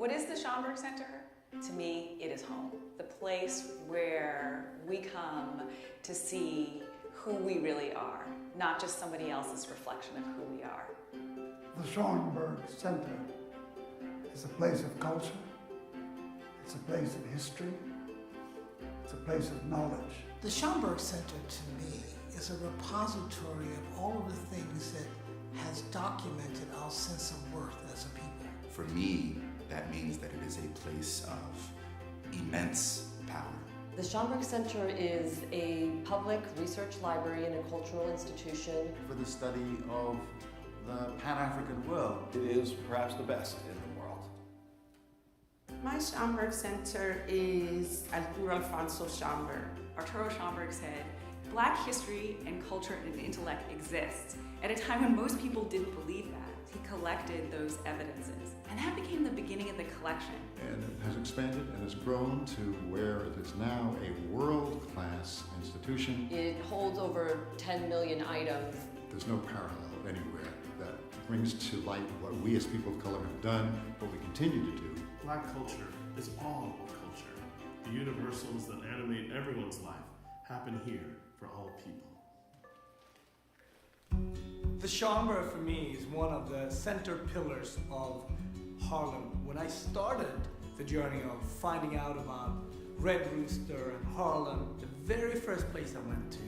What is the Schomburg Center? To me, it is home. The place where we come to see who we really are, not just somebody else's reflection of who we are. The Schomburg Center is a place of culture, it's a place of history, it's a place of knowledge. The Schomburg Center, to me, is a repository of all of the things that has documented our sense of worth as a people. For me, that means that it is a place of immense power. The Schomburg Center is a public research library and a cultural institution for the study of the Pan-African world. It is perhaps the best in the world. My Schomburg Center is Arturo Alfonso Schomburg. Arturo Schomburg said, Black history and culture and intellect exists at a time when most people didn't believe that. He collected those evidences, and that became the beginning of the collection. And it has expanded and has grown to where it is now a world-class institution. It holds over 10 million items. There's no parallel anywhere that brings to light what we as people of color have done, what we continue to do. Black culture is all of culture. The universals that animate everyone's life happen here for all people. The Schomburg for me is one of the center pillars of Harlem. When I started the journey of finding out about Red Rooster and Harlem, the very first place I went to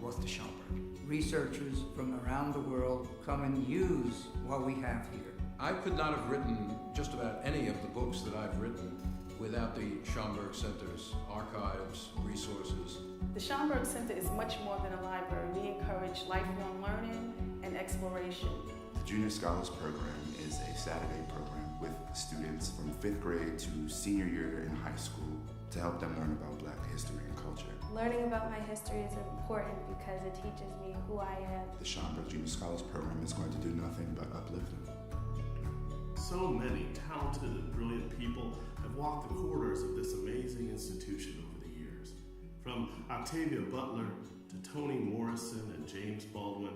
was the Schomburg. Researchers from around the world come and use what we have here. I could not have written just about any of the books that I've written without the Schomburg Center's archives, resources. The Schomburg Center is much more than a library. We encourage lifelong learning and exploration. The Junior Scholars Program is a Saturday program with students from 5th grade to senior year in high school to help them learn about Black history and culture. Learning about my history is important because it teaches me who I am. The Schomburg Junior Scholars Program is going to do nothing but uplift them. So many talented and brilliant people have walked the corridors of this amazing institution over the years. From Octavia Butler to Toni Morrison and James Baldwin,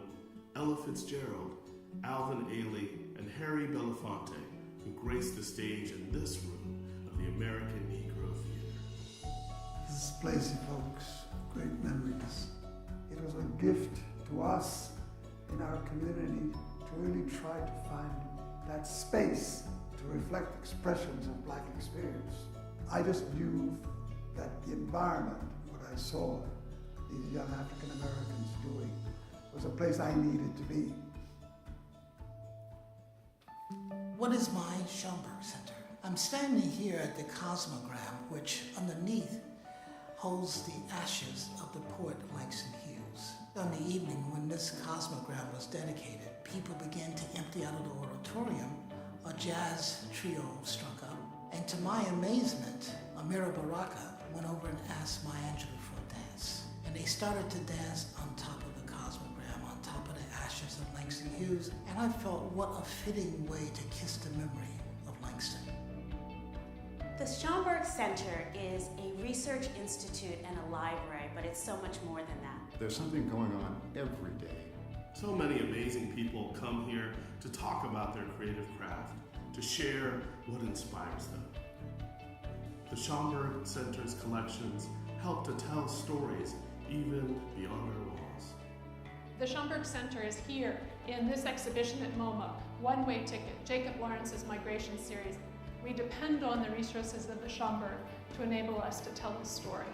Ella Fitzgerald, Alvin Ailey, and Harry Belafonte, who graced the stage in this room of the American Negro Theater. This place evokes great memories. It was a gift to us in our community to really try to find that space to reflect expressions of Black experience. I just knew that the environment, what I saw these young African Americans doing, was a place I needed to be. What is my Schomburg Center? I'm standing here at the Cosmogram, which underneath holds the ashes of the poet Langston Hughes. On the evening when this Cosmogram was dedicated, people began to empty out of the auditorium. A jazz trio struck up, and to my amazement, Amira Baraka went over and asked Maya Angelou for a dance. And they started to dance on top of the Cosmogram, on top of the ashes of Langston Hughes, and I felt what a fitting way to kiss the memory of Langston. The Schomburg Center is a research institute and a library, but it's so much more than that. There's something going on every day. So many amazing people come here to talk about their creative craft, to share what inspires them. The Schomburg Center's collections help to tell stories even beyond our walls. The Schomburg Center is here in this exhibition at MoMA, One-Way Ticket, Jacob Lawrence's Migration Series. We depend on the resources of the Schomburg to enable us to tell the story.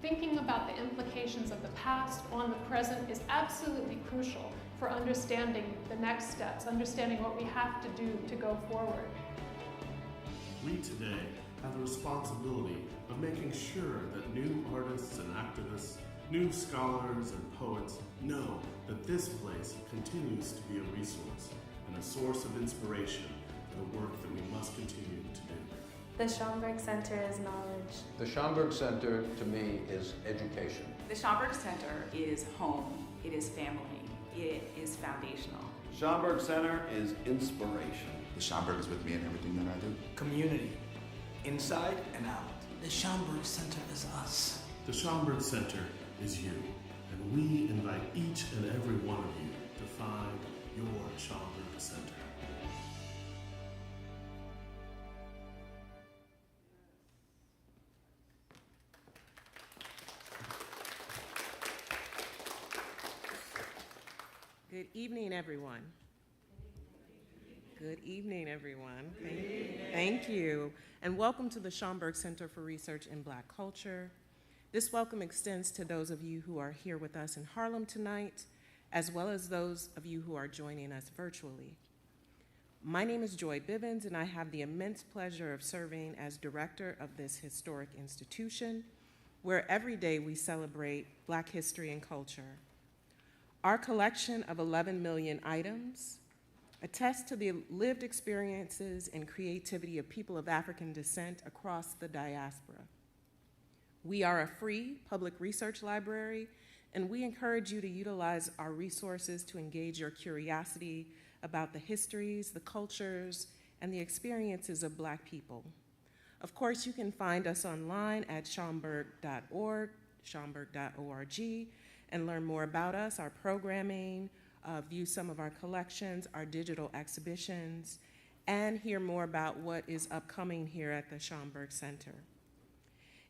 Thinking about the implications of the past on the present is absolutely crucial for understanding the next steps, understanding what we have to do to go forward. We today have the responsibility of making sure that new artists and activists, new scholars and poets know that this place continues to be a resource and a source of inspiration for the work that we must continue to do. The Schomburg Center is knowledge. The Schomburg Center, to me, is education. The Schomburg Center is home, it is family, it is foundational. Schomburg Center is inspiration. The Schomburg is with me in everything that I do. Community, inside and out. The Schomburg Center is us. The Schomburg Center is you, and we invite each and every one of you to find your Schomburg Center. Good evening, everyone. Good evening, everyone. Thank you. And welcome to the Schomburg Center for Research in Black Culture. This welcome extends to those of you who are here with us in Harlem tonight, as well as those of you who are joining us virtually. My name is Joy Bivens, and I have the immense pleasure of serving as director of this historic institution, where every day we celebrate Black history and culture. Our collection of 11 million items attests to the lived experiences and creativity of people of African descent across the diaspora. We are a free public research library, and we encourage you to utilize our resources to engage your curiosity about the histories, the cultures, and the experiences of Black people. Of course, you can find us online at schomburg.org, schomburg.org, and learn more about us, our programming, view some of our collections, our digital exhibitions, and hear more about what is upcoming here at the Schomburg Center.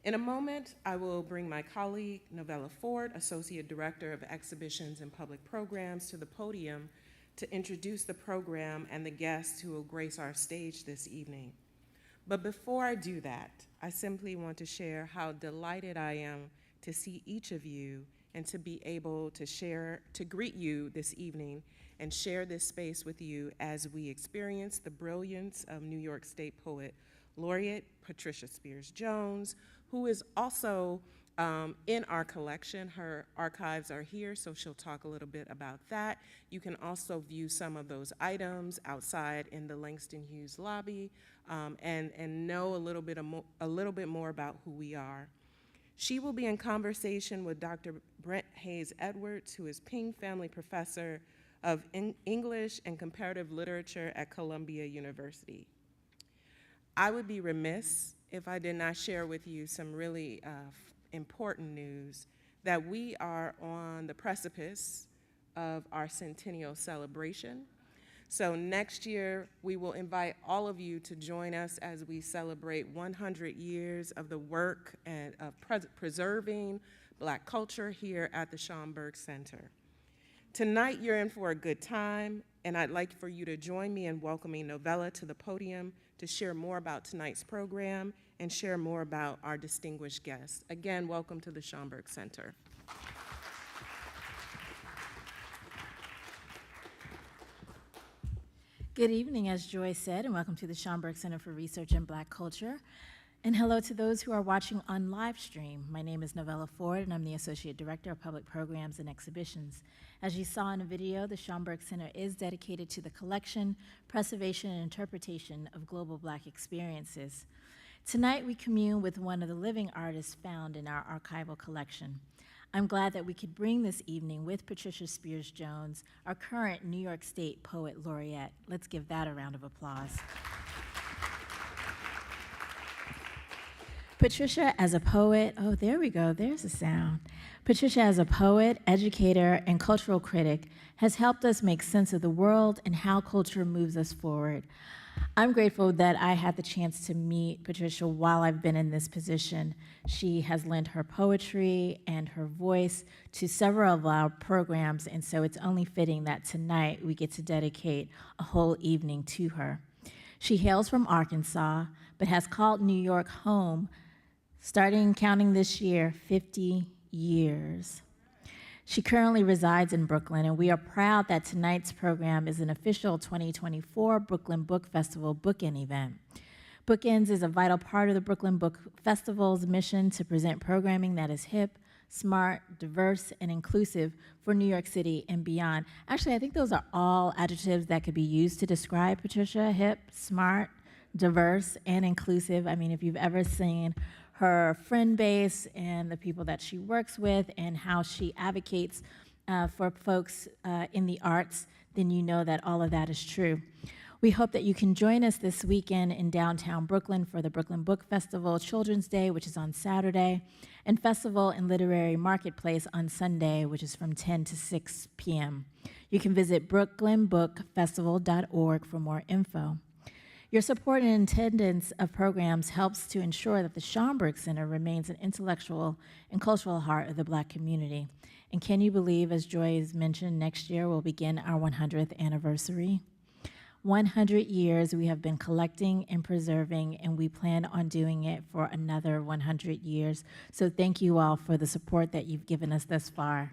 In a moment, I will bring my colleague, Novella Ford, Associate Director of Exhibitions and Public Programs, to the podium to introduce the program and the guests who will grace our stage this evening. But before I do that, I simply want to share how delighted I am to see each of you and to be able to greet you this evening and share this space with you as we experience the brilliance of New York State poet Laureate Patricia Spears Jones, who is also in our collection. Her archives are here, so she'll talk a little bit about that. You can also view some of those items outside in the Langston Hughes lobby and know a little bit more about who we are. She will be in conversation with Dr. Brent Hayes Edwards, who is Ping Family Professor of English and Comparative Literature at Columbia University. I would be remiss if I did not share with you some really important news that we are on the precipice of our centennial celebration. So next year, we will invite all of you to join us as we celebrate 100 years of the work and of preserving Black culture here at the Schomburg Center. Tonight, you're in for a good time, and I'd like for you to join me in welcoming Novella to the podium to share more about tonight's program and share more about our distinguished guests. Again, welcome to the Schomburg Center. Good evening, as Joy said, and welcome to the Schomburg Center for Research in Black Culture. And hello to those who are watching on live stream. My name is Novella Ford, and I'm the Associate Director of Public Programs and Exhibitions. As you saw in the video, the Schomburg Center is dedicated to the collection, preservation, and interpretation of global Black experiences. Tonight, we commune with one of the living artists found in our archival collection. I'm glad that we could bring this evening with Patricia Spears Jones, our current New York State Poet Laureate. Let's give that a round of applause. Patricia as a poet, oh, there we go, there's the sound. Patricia as a poet, educator, and cultural critic has helped us make sense of the world and how culture moves us forward. I'm grateful that I had the chance to meet Patricia while I've been in this position. She has lent her poetry and her voice to several of our programs, and so it's only fitting that tonight we get to dedicate a whole evening to her. She hails from Arkansas, but has called New York home, starting counting this year, 50 years. She currently resides in Brooklyn, and we are proud that tonight's program is an official 2024 Brooklyn Book Festival Bookend event. Bookends is a vital part of the Brooklyn Book Festival's mission to present programming that is hip, smart, diverse, and inclusive for New York City and beyond. Actually, I think those are all adjectives that could be used to describe Patricia: hip, smart, diverse, and inclusive. I mean, if you've ever seen her friend base and the people that she works with and how she advocates for folks in the arts, then you know that all of that is true. We hope that you can join us this weekend in downtown Brooklyn for the Brooklyn Book Festival Children's Day, which is on Saturday, and Festival and Literary Marketplace on Sunday, which is from 10 to 6 p.m. You can visit brooklynbookfestival.org for more info. Your support and attendance of programs helps to ensure that the Schomburg Center remains an intellectual and cultural heart of the Black community. And can you believe, as Joy has mentioned, next year will begin our 100th anniversary? 100 years we have been collecting and preserving, and we plan on doing it for another 100 years. So thank you all for the support that you've given us thus far.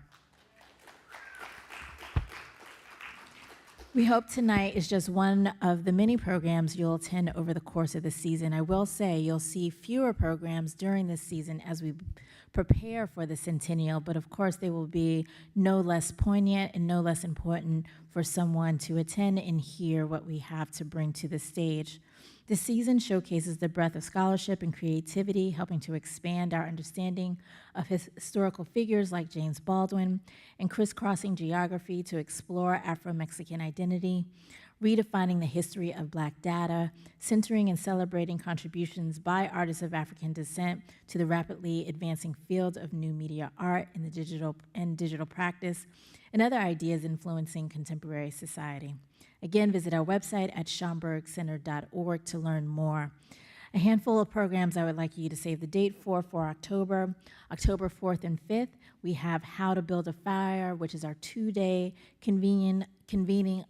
We hope tonight is just one of the many programs you'll attend over the course of the season. I will say you'll see fewer programs during this season as we prepare for the centennial, but of course they will be no less poignant and no less important for someone to attend and hear what we have to bring to the stage. This season showcases the breadth of scholarship and creativity, helping to expand our understanding of historical figures like James Baldwin, and crisscrossing geography to explore Afro-Mexican identity, redefining the history of Black data, centering and celebrating contributions by artists of African descent to the rapidly advancing field of new media art and the digital practice, and other ideas influencing contemporary society. Again, visit our website at schomburgcenter.org to learn more. A handful of programs I would like you to save the date for October. October 4th and 5th, we have How to Build a Fire, which is our two-day convening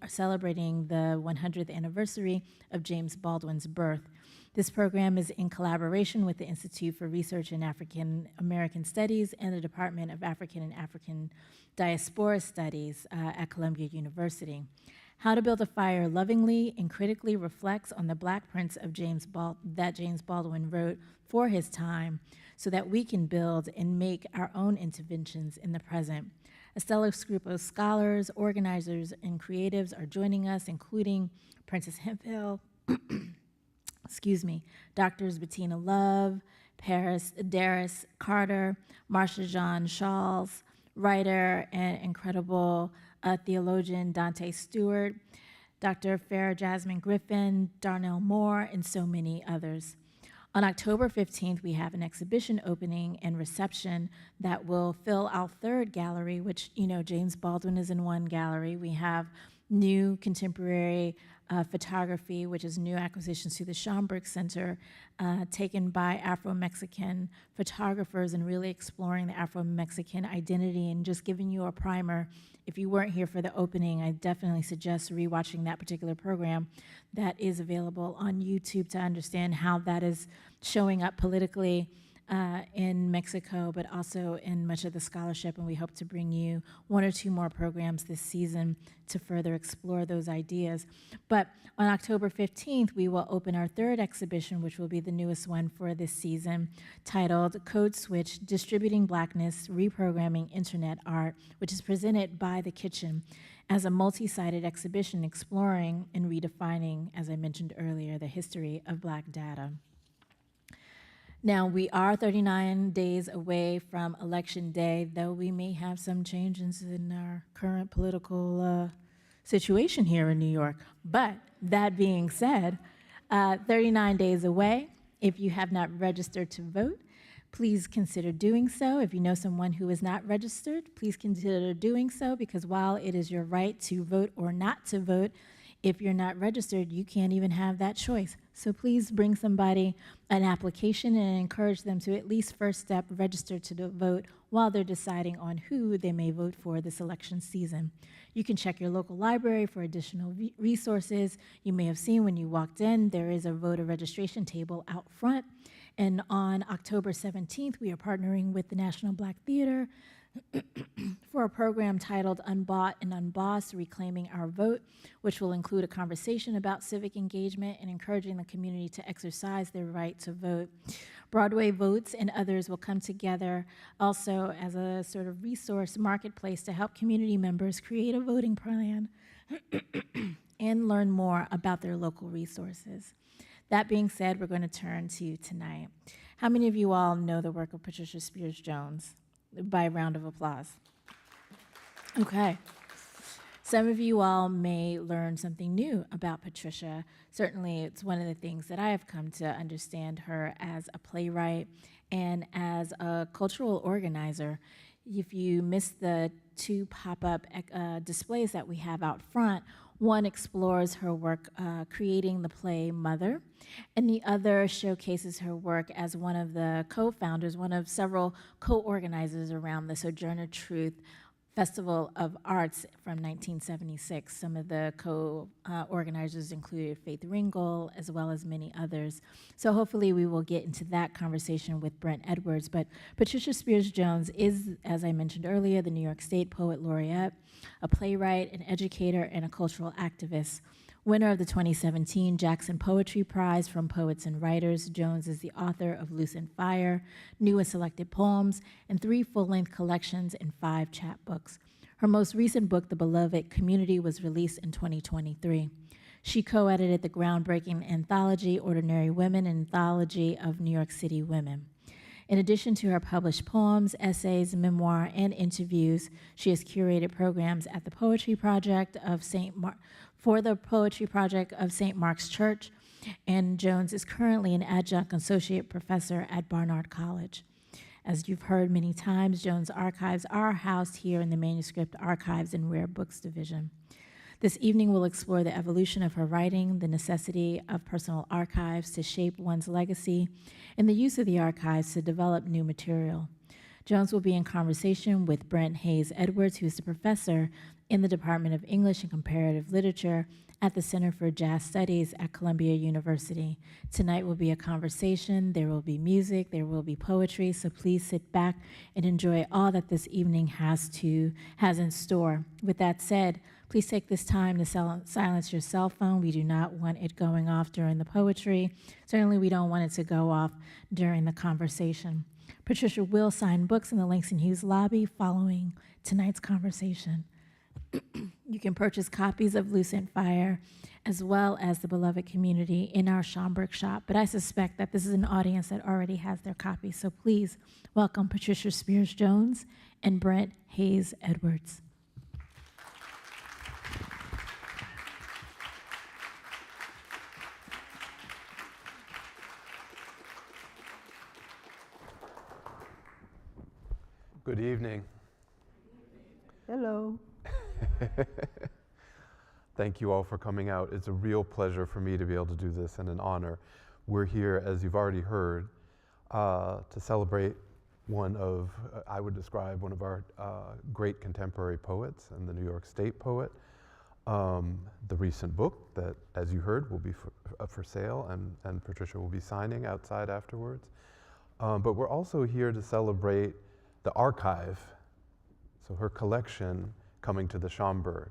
celebrating the 100th anniversary of James Baldwin's birth. This program is in collaboration with the Institute for Research in African American Studies and the Department of African and African Diaspora Studies at Columbia University. How to Build a Fire lovingly and critically reflects on the Black prints of that James Baldwin wrote for his time so that we can build and make our own interventions in the present. A stellar group of scholars, organizers, and creatives are joining us, including Princess Hemphill, Doctors Bettina Love, Darius Carter, Marsha Jean Shawls, writer and incredible theologian Dante Stewart, Dr. Farah Jasmine Griffin, Darnell Moore, and so many others. On October 15th, we have an exhibition opening and reception that will fill our third gallery, which, James Baldwin is in one gallery. We have new contemporary photography, which is new acquisitions to the Schomburg Center, taken by Afro-Mexican photographers and really exploring the Afro-Mexican identity and just giving you a primer. If you weren't here for the opening, I definitely suggest rewatching that particular program that is available on YouTube to understand how that is showing up politically in Mexico, but also in much of the scholarship, and we hope to bring you one or two more programs this season to further explore those ideas. But on October 15th, we will open our third exhibition, which will be the newest one for this season, titled Code Switch, Distributing Blackness, Reprogramming Internet Art, which is presented by The Kitchen as a multi-sided exhibition exploring and redefining, as I mentioned earlier, the history of Black data. Now, we are 39 days away from Election Day, though we may have some changes in our current political situation here in New York. But that being said, 39 days away, if you have not registered to vote, please consider doing so. If you know someone who is not registered, please consider doing so, because while it is your right to vote or not to vote, if you're not registered, you can't even have that choice. So please bring somebody an application and encourage them to at least first step register to vote while they're deciding on who they may vote for this election season. You can check your local library for additional resources. You may have seen when you walked in, there is a voter registration table out front. And on October 17th, we are partnering with the National Black Theater for a program titled Unbought and Unbossed, Reclaiming Our Vote, which will include a conversation about civic engagement and encouraging the community to exercise their right to vote. Broadway Votes and others will come together also as a sort of resource marketplace to help community members create a voting plan and learn more about their local resources. That being said, we're going to turn to tonight. How many of you all know the work of Patricia Spears-Jones? By a round of applause. Okay. Some of you all may learn something new about Patricia. Certainly, it's one of the things that I have come to understand her as a playwright and as a cultural organizer. If you missed the two pop-up displays that we have out front, One explores her work creating the play Mother, and the other showcases her work as one of the co-founders, one of several co-organizers around the Sojourner Truth Festival of Arts from 1976. Some of the co-organizers included Faith Ringgold, as well as many others. So hopefully we will get into that conversation with Brent Edwards. But Patricia Spears Jones is, as I mentioned earlier, the New York State Poet Laureate, a playwright, an educator, and a cultural activist. Winner of the 2017 Jackson Poetry Prize from Poets and Writers, Jones is the author of Lucent Fire, New and Selected Poems, and 3 full-length collections and 5 chapbooks. Her most recent book, The Beloved Community, was released in 2023. She co-edited the groundbreaking anthology Ordinary Women, an anthology of New York City women. In addition to her published poems, essays, memoir, and interviews, she has curated programs at the Poetry Project of for the Poetry Project of St. Mark's Church, and Jones is currently an adjunct associate professor at Barnard College. As you've heard many times, Jones' archives are housed here in the Manuscript Archives and Rare Books Division. This evening, we'll explore the evolution of her writing, the necessity of personal archives to shape one's legacy, and the use of the archives to develop new material. Jones will be in conversation with Brent Hayes Edwards, who is a professor in the Department of English and Comparative Literature at the Center for Jazz Studies at Columbia University. Tonight will be a conversation, there will be music, there will be poetry, so please sit back and enjoy all that this evening has in store. With that said, please take this time to silence your cell phone. We do not want it going off during the poetry. Certainly we don't want it to go off during the conversation. Patricia will sign books in the Langston Hughes lobby following tonight's conversation. You can purchase copies of Lucent Fire as well as The Beloved Community in our Schomburg shop, but I suspect that this is an audience that already has their copies, so please welcome Patricia Spears Jones and Brent Hayes Edwards. Good evening. Hello. Thank you all for coming out. It's a real pleasure for me to be able to do this and an honor. We're here, as you've already heard, to celebrate one of, I would describe one of our great contemporary poets and the New York State poet. The recent book that, as you heard, will be for sale and Patricia will be signing outside afterwards. But we're also here to celebrate the archive, so her collection coming to the Schomburg,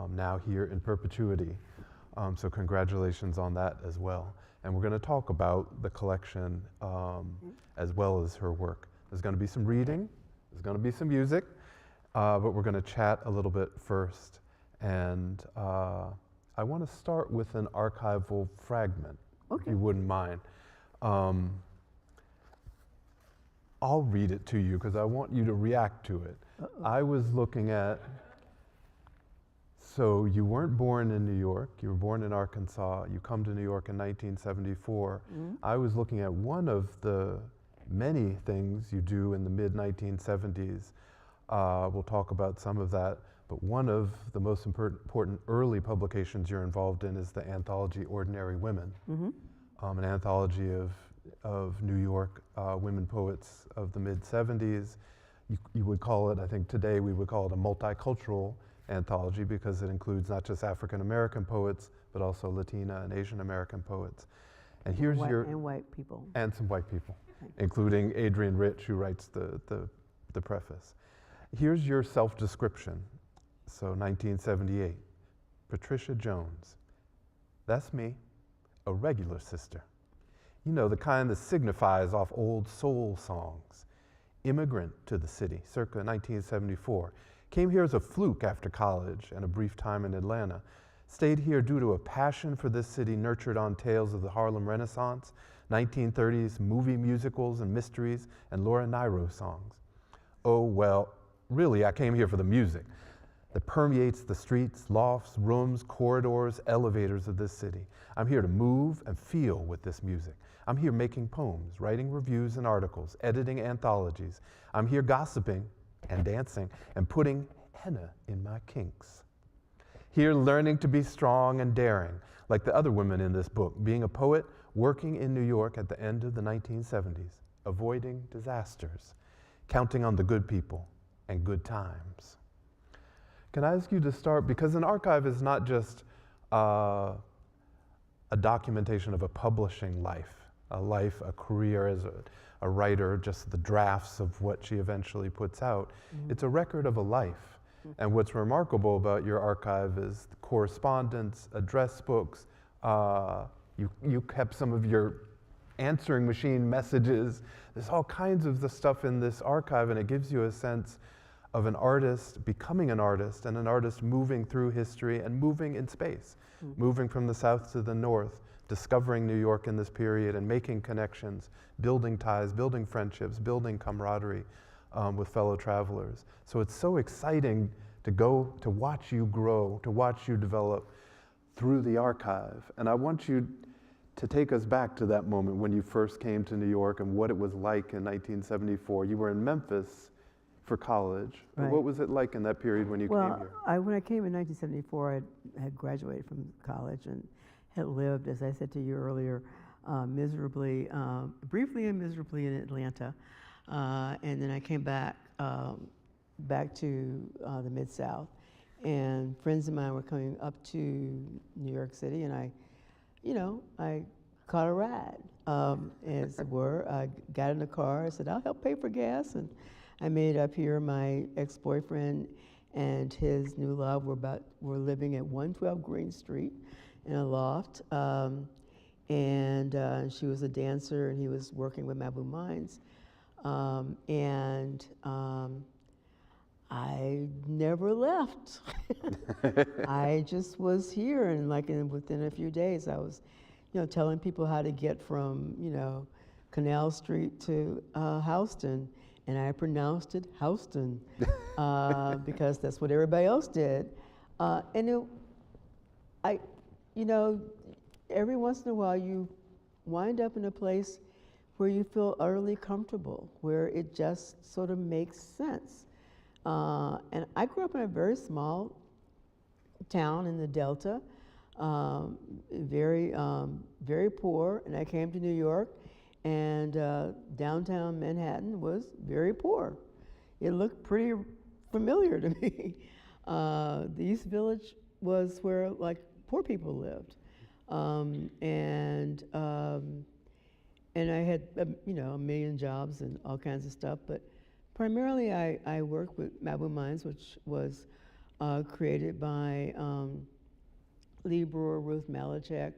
now here in perpetuity. So congratulations on that as well. And we're going to talk about the collection as well as her work. There's going to be some reading, there's going to be some music, but we're going to chat a little bit first. And I want to start with an archival fragment, if you wouldn't mind. I'll read it to you because I want you to react to it. I was looking at, so you weren't born in New York, you were born in Arkansas, you come to New York in 1974. I was looking at one of the many things you do in the mid-1970s. We'll talk about some of that, but one of the most important early publications you're involved in is the anthology Ordinary Women, an anthology of New York women poets of the mid-70s. You would call it, I think today we would call it a multicultural anthology because it includes not just African American poets, but also Latina and Asian American poets. And here's and white people. And some white people, including Adrienne Rich, who writes the preface. Here's your self-description. So 1978, Patricia Jones. That's me, a regular sister. You know, the kind that signifies off old soul songs. Immigrant to the city, circa 1974. Came here as a fluke after college and a brief time in Atlanta. Stayed here due to a passion for this city nurtured on tales of the Harlem Renaissance, 1930s movie musicals and mysteries, and Laura Nyro songs. Oh, well, really, I came here for the music that permeates the streets, lofts, rooms, corridors, elevators of this city. I'm here to move and feel with this music. I'm here making poems, writing reviews and articles, editing anthologies. I'm here gossiping and dancing and putting henna in my kinks. here learning to be strong and daring, like the other women in this book, being a poet working in New York at the end of the 1970s, avoiding disasters, counting on the good people and good times. Can I ask you to start, because an archive is not just a documentation of a publishing life, a career as a writer, just the drafts of what she eventually puts out. Mm-hmm. It's a record of a life. Mm-hmm. And what's remarkable about your archive is correspondence, address books. You kept some of your answering machine messages. There's all kinds of the stuff in this archive, and it gives you a sense of an artist becoming an artist, and an artist moving through history and moving in space, moving from the south to the north, discovering New York in this period and making connections, building ties, building friendships, building camaraderie with fellow travelers. So it's so exciting to go to watch you grow, to watch you develop through the archive. And I want you to take us back to that moment when you first came to New York and what it was like in 1974. You were in Memphis for college. Right. What was it like in that period when you came here? When I came in 1974, I had graduated from college and had lived, as I said to you earlier, miserably, briefly and miserably in Atlanta. And then I came back to the Mid-South. And friends of mine were coming up to New York City, and I caught a ride, as it were. I got in the car, I said, I'll help pay for gas. And I made up here. My ex-boyfriend and his new love were living at 112 Green Street in a loft. And she was a dancer, and he was working with Mabou Mines. I never left. I just was here, and within a few days, I was, telling people how to get from, Canal Street to Houston, and I pronounced it Houston because that's what everybody else did. Every once in a while, you wind up in a place where you feel utterly comfortable, where it just sort of makes sense. And I grew up in a very small town in the Delta, very poor, and I came to New York, and downtown Manhattan was very poor. It looked pretty familiar to me. The East Village was where poor people lived, and I had a million jobs and all kinds of stuff, but primarily I worked with Mabou Mines, which was created by Lee Brewer, Ruth Malachek,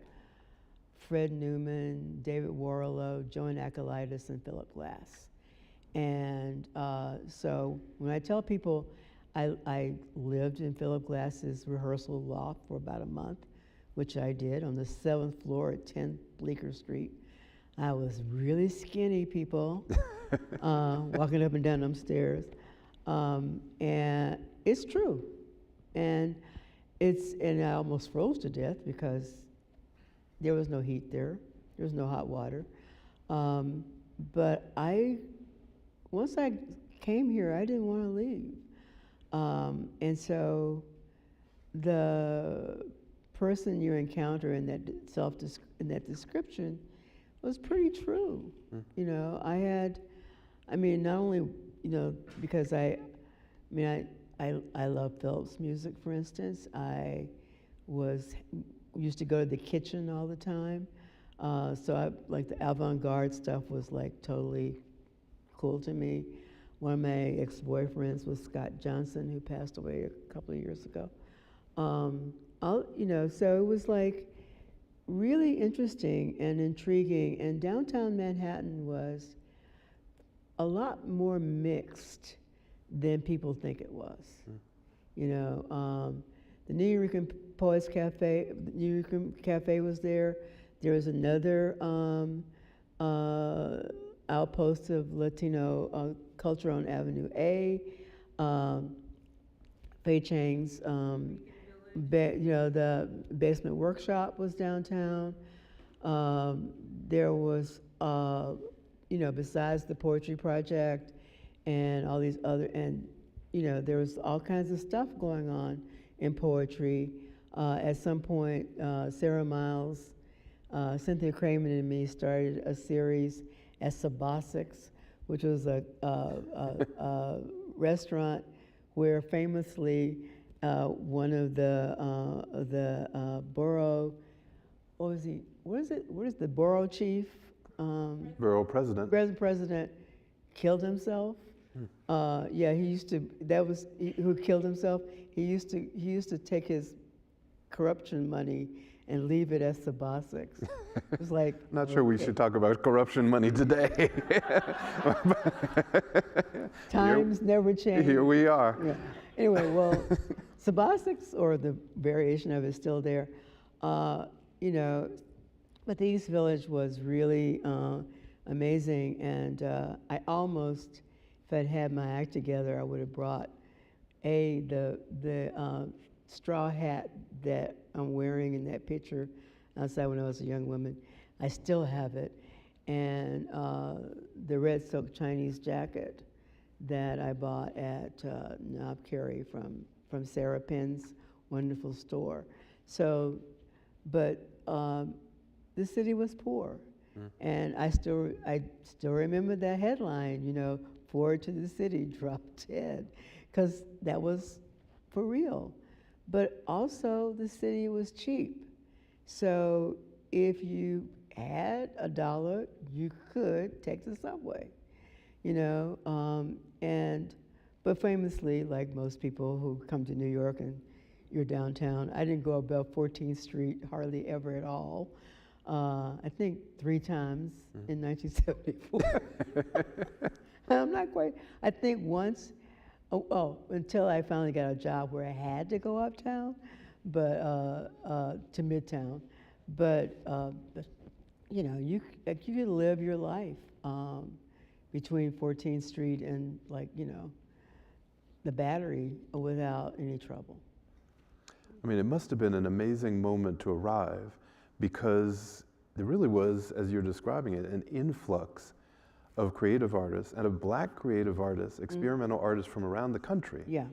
Fred Newman, David Warlow, Joan Acolytus, and Philip Glass. And so when I tell people I lived in Philip Glass's rehearsal loft for about a month, which I did on the 7th floor at 10 Bleecker Street. I was really skinny, people, walking up and down them stairs. And it's true. And I almost froze to death because there was no heat there. There was no hot water. But once I came here, I didn't want to leave. And so the person you encounter in that description was pretty true. Not only, because I love Philip's music, for instance. I used to go to the kitchen all the time. So the avant-garde stuff was totally cool to me. One of my ex-boyfriends was Scott Johnson, who passed away a couple of years ago. So it was really interesting and intriguing. And downtown Manhattan was a lot more mixed than people think it was. The New York Poets Cafe, the New York Cafe was there. There was another outpost of Latino culture on Avenue A. Fei Chang's, the Basement Workshop was downtown. There was, besides the Poetry Project and all these other, there was all kinds of stuff going on in poetry. At some point, Sarah Miles, Cynthia Cramen, and me started a series at Sabasics, which was a restaurant where famously one of the borough, what was he? What is it? What is the borough chief? Borough president. President killed himself. Yeah, he used to. That was who killed himself. He used to take his corruption money and leave it at Sabasics. It was like. Not sure we should talk about corruption money today. Times never change. Here we are. Yeah. Anyway, well, Sabasics, or the variation of it, is still there. You know, but the East Village was really amazing, and I almost, if I'd had my act together, I would have brought the straw hat that I'm wearing in that picture outside when I was a young woman. I still have it, and the red silk Chinese jacket that I bought at Knob Kerry from Sarah Penn's wonderful store. So, but the city was poor, and I still remember that headline, you know, "Forward to the city, drop dead," because that was for real. But also the city was cheap, so if you had $1, you could take the subway, you know. But famously, like most people who come to New York and you're downtown, I didn't go above 14th Street hardly ever at all. I think 3 times in 1974. I'm not quite. I think once. Until I finally got a job where I had to go uptown, but to Midtown. But you know, you could live your life between 14th Street and, like, you know, the Battery without any trouble. I mean, it must have been an amazing moment to arrive, because there really was, as you're describing it, an influx of creative artists, and of Black creative artists, experimental artists from around the country. Yeah.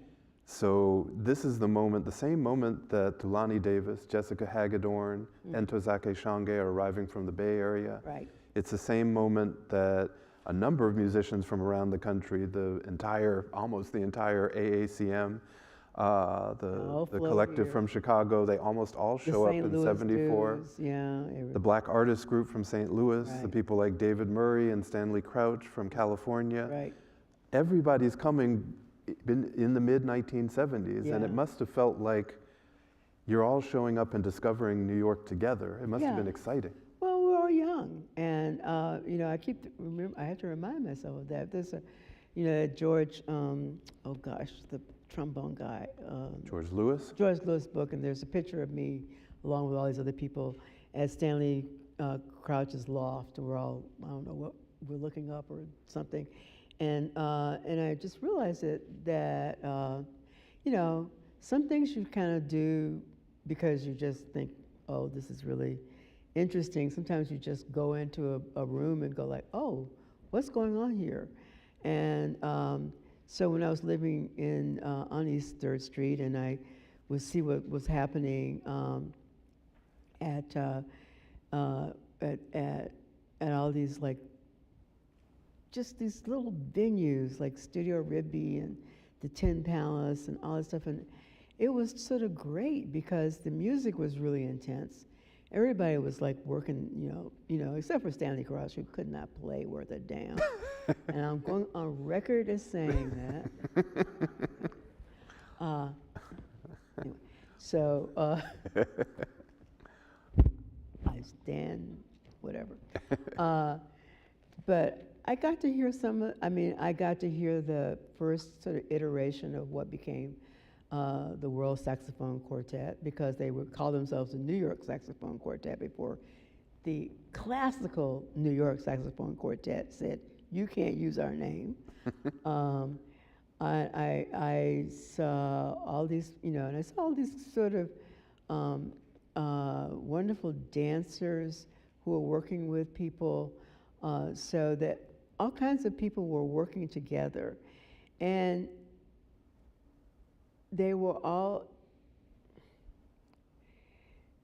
So this is the moment, the same moment that Thulani Davis, Jessica Hagedorn, and Ntozake Shange are arriving from the Bay Area. Right. It's the same moment that a number of musicians from around the country, almost the entire AACM, the collective from Chicago, they almost all show up in 74. Yeah, the Black Artist Group from St. Louis, the people like David Murray and Stanley Crouch from California. Right. Everybody's coming in the mid-1970s, and it must have felt like you're all showing up and discovering New York together. It must have been exciting. Well, we're all young, and you know, I have to remind myself of that. There's George, the trombone guy. George Lewis? George Lewis book, and there's a picture of me along with all these other people at Stanley Crouch's loft. We're all, I don't know what, we're looking up or something. And I just realized that you know, some things you kind of do because you just think, oh, this is really interesting. Sometimes you just go into a room and go like, oh, what's going on here? And so when I was living on East 3rd Street, and I would see what was happening at all these, like, just these little venues like Studio Ribby and the Tin Palace and all that stuff, and it was sort of great because the music was really intense. Everybody was like working, you know, except for Stanley Crouch, who could not play worth a damn. And I'm going on record as saying that. Anyway, so I stand, whatever. But I got to hear I got to hear the first sort of iteration of what became the World Saxophone Quartet, because they would call themselves the New York Saxophone Quartet before the classical New York Saxophone Quartet said, you can't use our name. I saw all these, and I saw all these sort of wonderful dancers who were working with people, so that all kinds of people were working together. And they were all,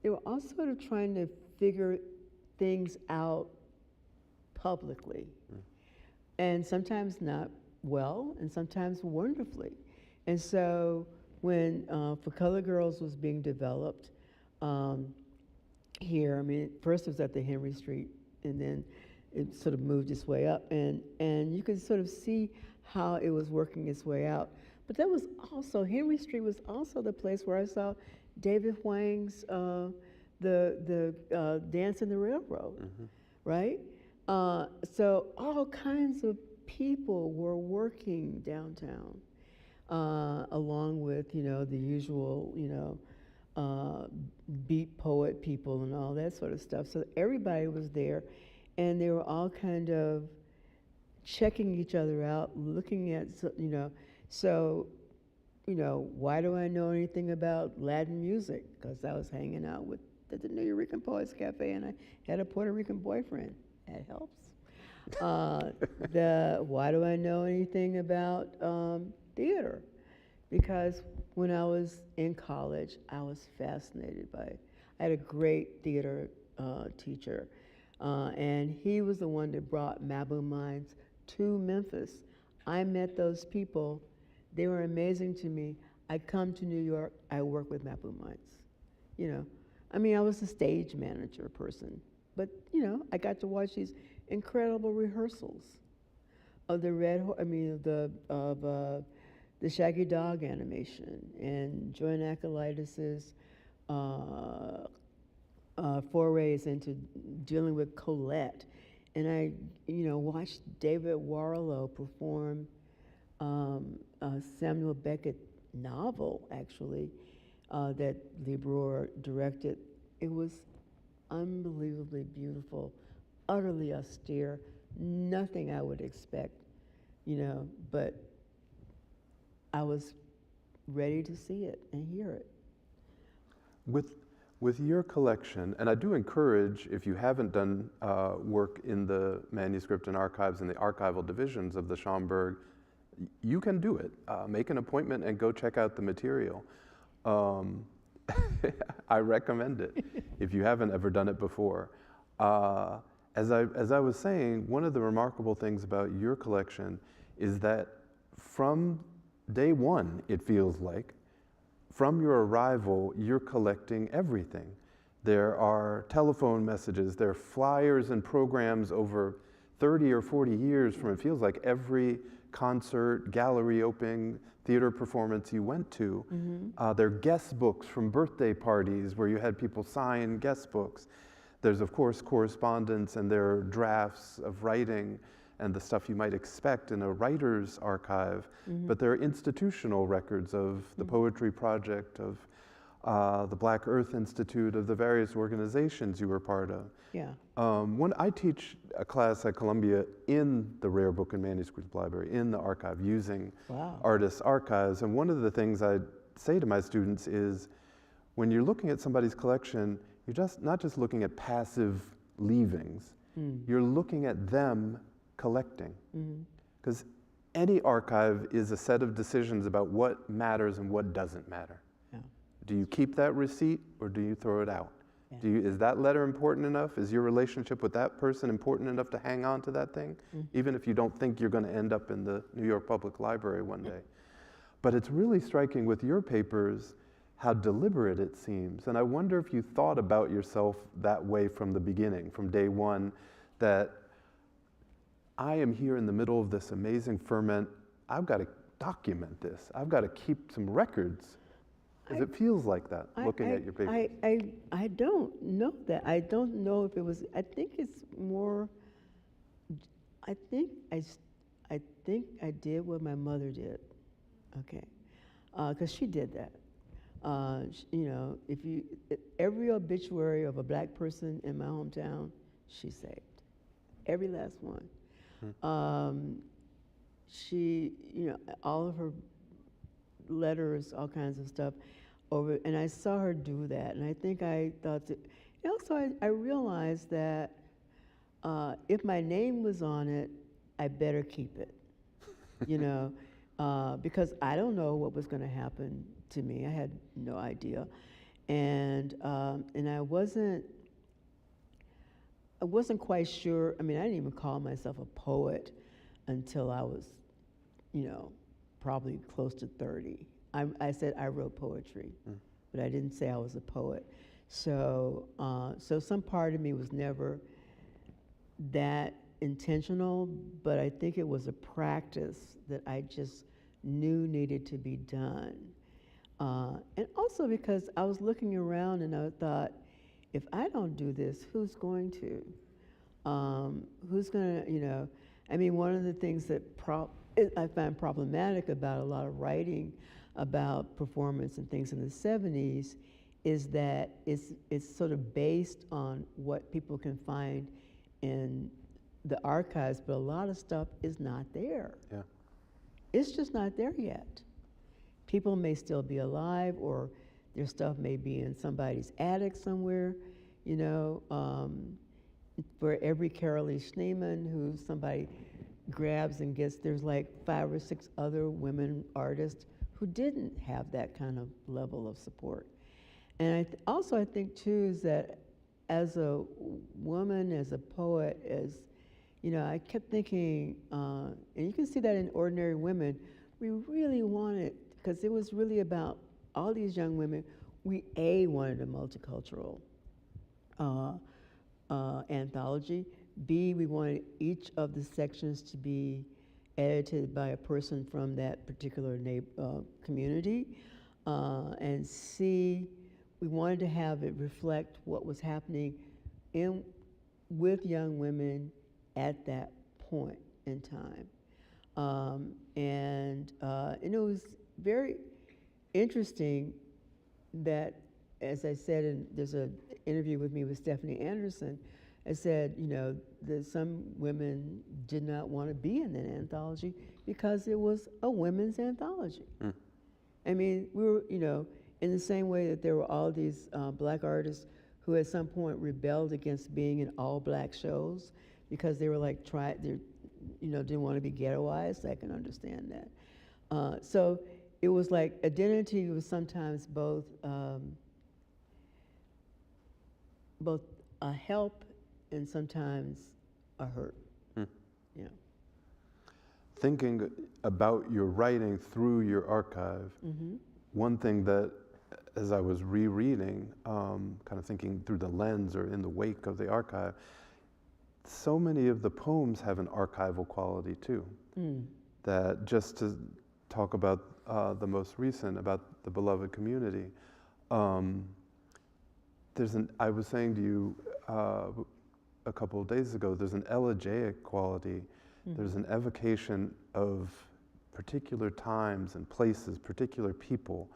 they were all sort of trying to figure things out publicly, and sometimes not well, and sometimes wonderfully. And so when For Color Girls was being developed here, I mean, first it was at the Henry Street, and then it sort of moved its way up, and you could sort of see how it was working its way out. But that was also, Henry Street was also the place where I saw David Huang's the Dance in the Railroad, right? So all kinds of people were working downtown, along with, you know, the usual, you know, beat poet people and all that sort of stuff. So everybody was there, and they were all kind of checking each other out, looking at, you know, so, you know, why do I know anything about Latin music? Because I was hanging out with at the New Eureka Poets Cafe, and I had a Puerto Rican boyfriend. That helps. Why do I know anything about theater? Because when I was in college, I was fascinated by, I had a great theater teacher, and he was the one that brought Mabou Mines to Memphis. I met those people. They were amazing to me. I come to New York, I work with Mabou Mines. You know, I mean, I was a stage manager person, but you know, I got to watch these incredible rehearsals of the the Shaggy Dog animation and Joan Acolaitis's forays into dealing with Colette. And I, you know, watched David Warlow perform a Samuel Beckett novel, actually, that Lee Brewer directed. It was unbelievably beautiful, utterly austere, nothing I would expect, you know, but I was ready to see it and hear it. With your collection, and I do encourage, if you haven't done work in the manuscript and archives and the archival divisions of the Schomburg, you can do it. Make an appointment and go check out the material. I recommend it if you haven't ever done it before. As I was saying, one of the remarkable things about your collection is that from day one, it feels like, from your arrival, you're collecting everything. There are telephone messages, there are flyers and programs over 30 or 40 years from, it feels like, every concert, gallery opening, theater performance you went to. There are guest books from birthday parties where you had people sign guest books. There's, of course, correspondence, and there are drafts of writing and the stuff you might expect in a writer's archive, but there are institutional records of the Poetry Project, of the Black Earth Institute, of the various organizations you were part of. Yeah. I teach a class at Columbia in the Rare Book and Manuscript Library, in the archive, using artists' archives, and one of the things I say to my students is, when you're looking at somebody's collection, you're not just looking at passive leavings, you're looking at them collecting. Because any archive is a set of decisions about what matters and what doesn't matter. Yeah. Do you keep that receipt or do you throw it out? Yeah. Is that letter important enough? Is your relationship with that person important enough to hang on to that thing? Even if you don't think you're going to end up in the New York Public Library one day. But it's really striking with your papers how deliberate it seems. And I wonder if you thought about yourself that way from the beginning, from day one, that I am here in the middle of this amazing ferment. I've got to document this. I've got to keep some records. Because it feels like that, looking at your papers. I don't know that. I don't know if it was, I think it's more, I think I did what my mother did, okay? Because she did that. You know, every obituary of a black person in my hometown, she saved. Every last one. She, you know, all of her letters, all kinds of stuff over, and I saw her do that, and I think I thought that, also I realized that if my name was on it, I better keep it, you know, because I don't know what was going to happen to me. I had no idea. and I wasn't quite sure. I mean, I didn't even call myself a poet until I was, probably close to 30. I said I wrote poetry, but I didn't say I was a poet. So, so some part of me was never that intentional, but I think it was a practice that I just knew needed to be done. And also because I was looking around and I thought, if I don't do this, who's going to? Who's going to, I mean, one of the things that I find problematic about a lot of writing about performance and things in the 70s is that it's sort of based on what people can find in the archives, but a lot of stuff is not there. Yeah. It's just not there yet. People may still be alive, or their stuff may be in somebody's attic somewhere, for every Carolee Schneemann who somebody grabs and gets, there's like 5 or 6 other women artists who didn't have that kind of level of support. And I think too is that as a woman, as a poet, I kept thinking, and you can see that in Ordinary Women, we really wanted, because it was really about all these young women, we wanted a multicultural anthology. B, we wanted each of the sections to be edited by a person from that particular community. And C, we wanted to have it reflect what was happening with young women at that point in time. And it was very interesting that, as I said, and there's an interview with me with Stephanie Anderson, I said, that some women did not want to be in that anthology because it was a women's anthology. I mean, we were, in the same way that there were all these black artists who at some point rebelled against being in all black shows because they were like, didn't want to be ghettoized. I can understand that. So it was like identity was sometimes both a help and sometimes a hurt. Yeah. Thinking about your writing through your archive, one thing that, as I was rereading, kind of thinking through the lens or in the wake of the archive, so many of the poems have an archival quality too. That, just to talk about the most recent, about the beloved community, I was saying to you a couple of days ago, there's an elegiac quality, there's an evocation of particular times and places, particular people,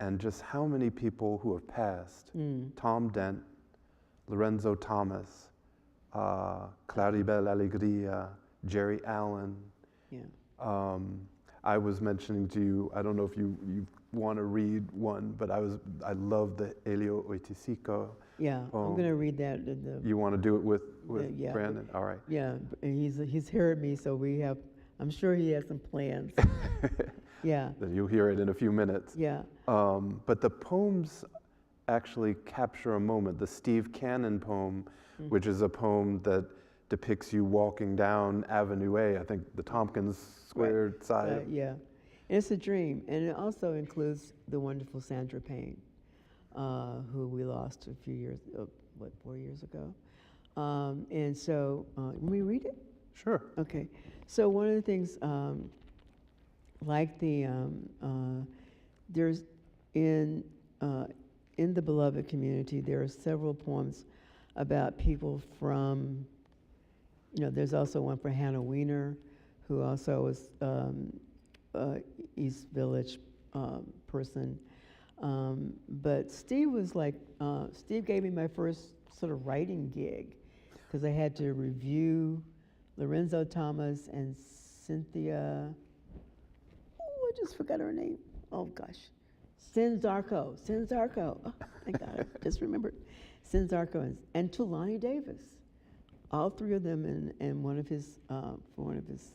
and just how many people who have passed. Tom Dent, Lorenzo Thomas, Claribel Alegria, Jerry Allen. Yeah. I was mentioning to you, I don't know if you want to read one, but I love the Elio Oiticico. Yeah, poem. I'm going to read that. You want to do it with yeah, Brandon? All right. Yeah, and he's heard me, so I'm sure he has some plans. Yeah. Then you'll hear it in a few minutes. Yeah. But the poems actually capture a moment. The Steve Cannon poem, which is a poem that depicts you walking down Avenue A, I think the Tompkins Square side. Yeah. And it's a dream. And it also includes the wonderful Sandra Payne, who we lost a few years, 4 years ago. And so, can we read it? Sure. Okay. So one of the things, like there's in the beloved community, there are several poems about people from, there's also one for Hannah Weiner, who also was East Village person. But Steve was like, Steve gave me my first sort of writing gig, because I had to review Lorenzo Thomas and Cynthia, I just forgot her name. Oh gosh. Sin Zarko. Oh, thank God, I just remembered. Sin Zarko and Tulani Davis. All three of them in one of his, for one of his,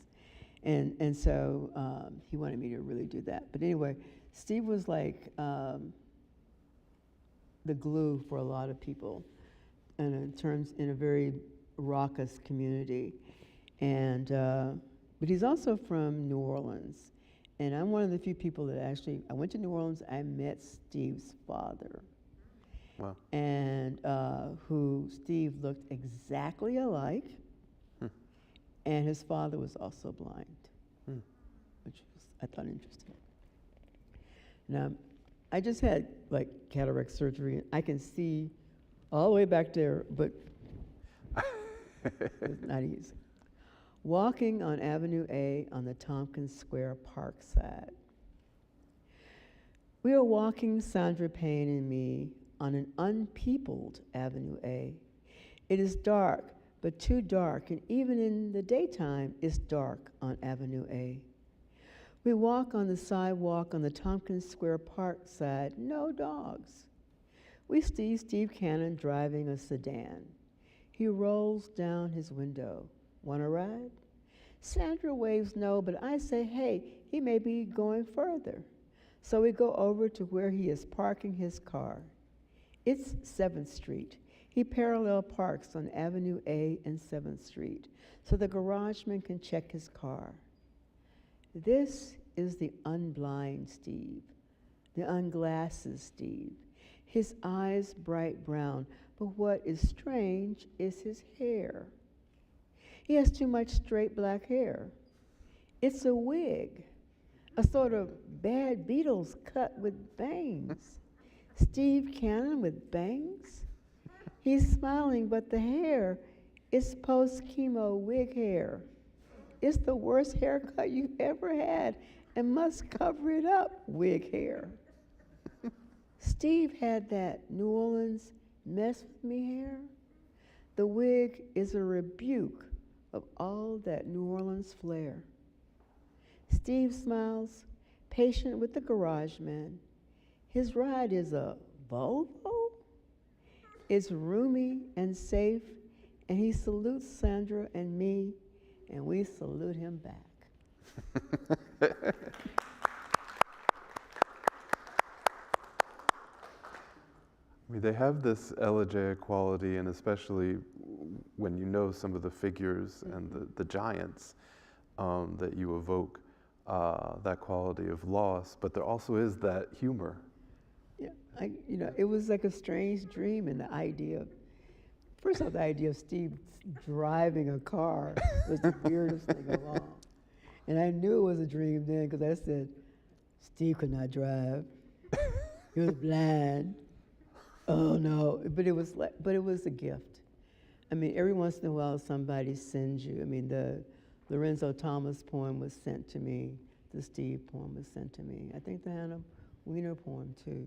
and so he wanted me to really do that. But anyway, Steve was like, the glue for a lot of people, and in a very raucous community. And but he's also from New Orleans, and I'm one of the few people that actually, I went to New Orleans, I met Steve's father. Wow. And who Steve looked exactly alike, and his father was also blind, which was, I thought, interesting. Now, I just had like cataract surgery. I can see all the way back there, but it's not easy. Walking on Avenue A on the Tompkins Square Park side. We are walking, Sandra Payne and me, on an unpeopled Avenue A. It is dark, but too dark, and even in the daytime, it's dark on Avenue A. We walk on the sidewalk on the Tompkins Square Park side, no dogs. We see Steve Cannon driving a sedan. He rolls down his window. Want a ride? Sandra waves no, but I say, hey, he may be going further. So we go over to where he is parking his car. It's 7th Street. He parallel parks on Avenue A and 7th Street, so the garageman can check his car. This is the unblind Steve, the unglasses Steve. His eyes bright brown, but what is strange is his hair. He has too much straight black hair. It's a wig, a sort of Bad Beatles cut with bangs. Steve Cannon with bangs? He's smiling, but the hair is post-chemo wig hair. It's the worst haircut you've ever had and must cover it up, wig hair. Steve had that New Orleans mess with me hair. The wig is a rebuke of all that New Orleans flair. Steve smiles, patient with the garage man. His ride is a Volvo. It's roomy and safe, and he salutes Sandra and me, and we salute him back. I mean, they have this elegiac quality, and especially when you know some of the figures and the giants that you evoke, that quality of loss, but there also is that humor. Yeah, it was like a strange dream, and the idea of, first off, the idea of Steve driving a car was the weirdest thing of all. And I knew it was a dream then because I said, Steve could not drive. He was blind. Oh no, but it was a gift. I mean, every once in a while somebody sends you. I mean, the Lorenzo Thomas poem was sent to me. The Steve poem was sent to me. I think the Hannah Weiner poem too.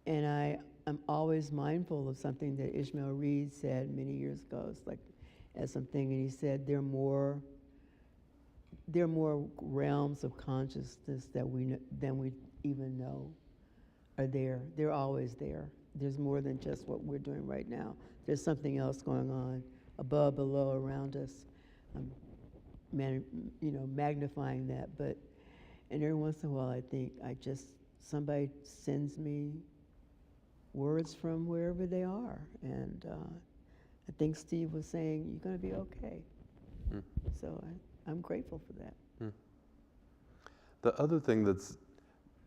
And I'm always mindful of something that Ishmael Reed said many years ago. It's like, as something, and he said there are more realms of consciousness than we even know are there. They're always there. There's more than just what we're doing right now. There's something else going on above, below, around us. Magnifying that. And every once in a while, I think somebody sends me words from wherever they are, and I think Steve was saying, "You're going to be okay." So I'm grateful for that. The other thing that's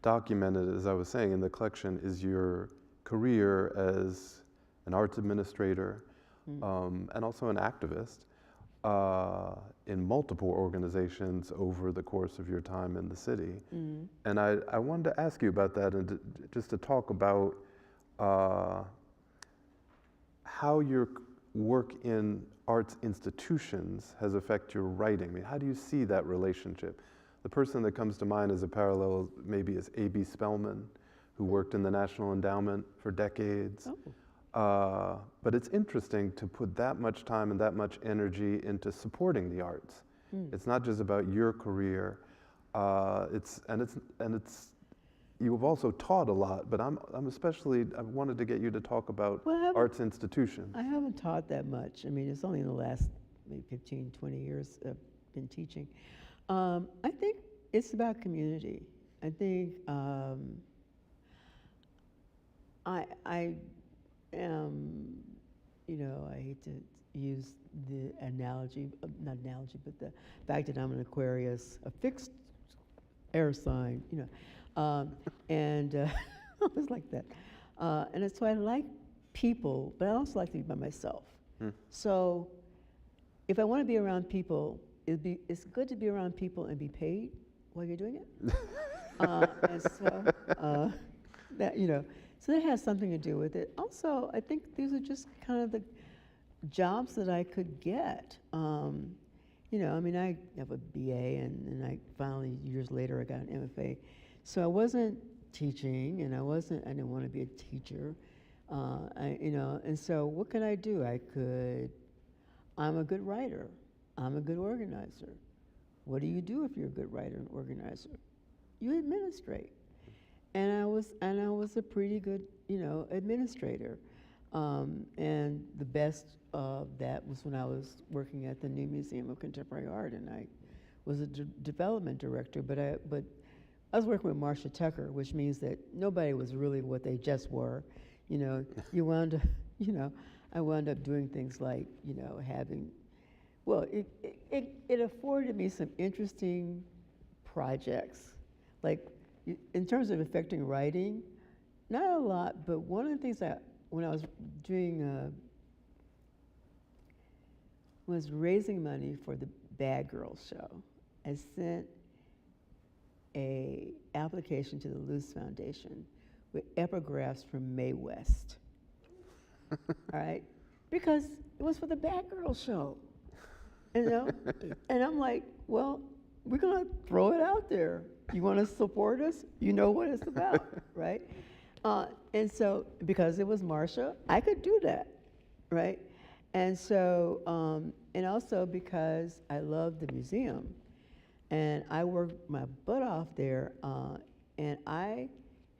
documented, as I was saying, in the collection is your career as an arts administrator and also an activist in multiple organizations over the course of your time in the city. And I wanted to ask you about that, and just to talk about how your work in arts institutions has affected your writing. I mean, how do you see that relationship? The person that comes to mind as a parallel maybe is A.B. Spellman, who worked in the National Endowment for decades. But it's interesting to put that much time and that much energy into supporting the arts. It's not just about your career. You've also taught a lot, but I wanted to get you to talk about arts institutions. I haven't taught that much. I mean, it's only in the last maybe 15, 20 years I've been teaching. I think it's about community. I think I am, you know, I hate to use the analogy, not analogy, but the fact that I'm an Aquarius, a fixed air sign, you know, and it's like that. And so I like people, but I also like to be by myself. So if I want to be around people, it's good to be around people and be paid while you're doing it. And so that, you know, so that has something to do with it. Also, I think these are just kind of the jobs that I could get. You know, I mean, I have a BA, and I finally, years later, I got an MFA. So I wasn't teaching, and I didn't want to be a teacher. You know, and so what can I do? I'm a good writer. I'm a good organizer. What do you do if you're a good writer and organizer? You administrate. And I was a pretty good, you know, administrator. And the best of that was when I was working at the New Museum of Contemporary Art, and I was a development director, but I was working with Marcia Tucker, which means that nobody was really what they just were. You know, you wound up, you know, I wound up doing things like, you know, it afforded me some interesting projects. Like, in terms of affecting writing, not a lot, but one of the things when I was doing, was raising money for the Bad Girls show, I sent a application to the Luce Foundation with epigraphs from Mae West. All right? Because it was for the Bad Girls show. You know? And I'm like, well, we're going to throw it out there. You want to support us? You know what it's about, right? And so, because it was Marcia, I could do that, right? And so, and also because I love the museum, and I worked my butt off there, and I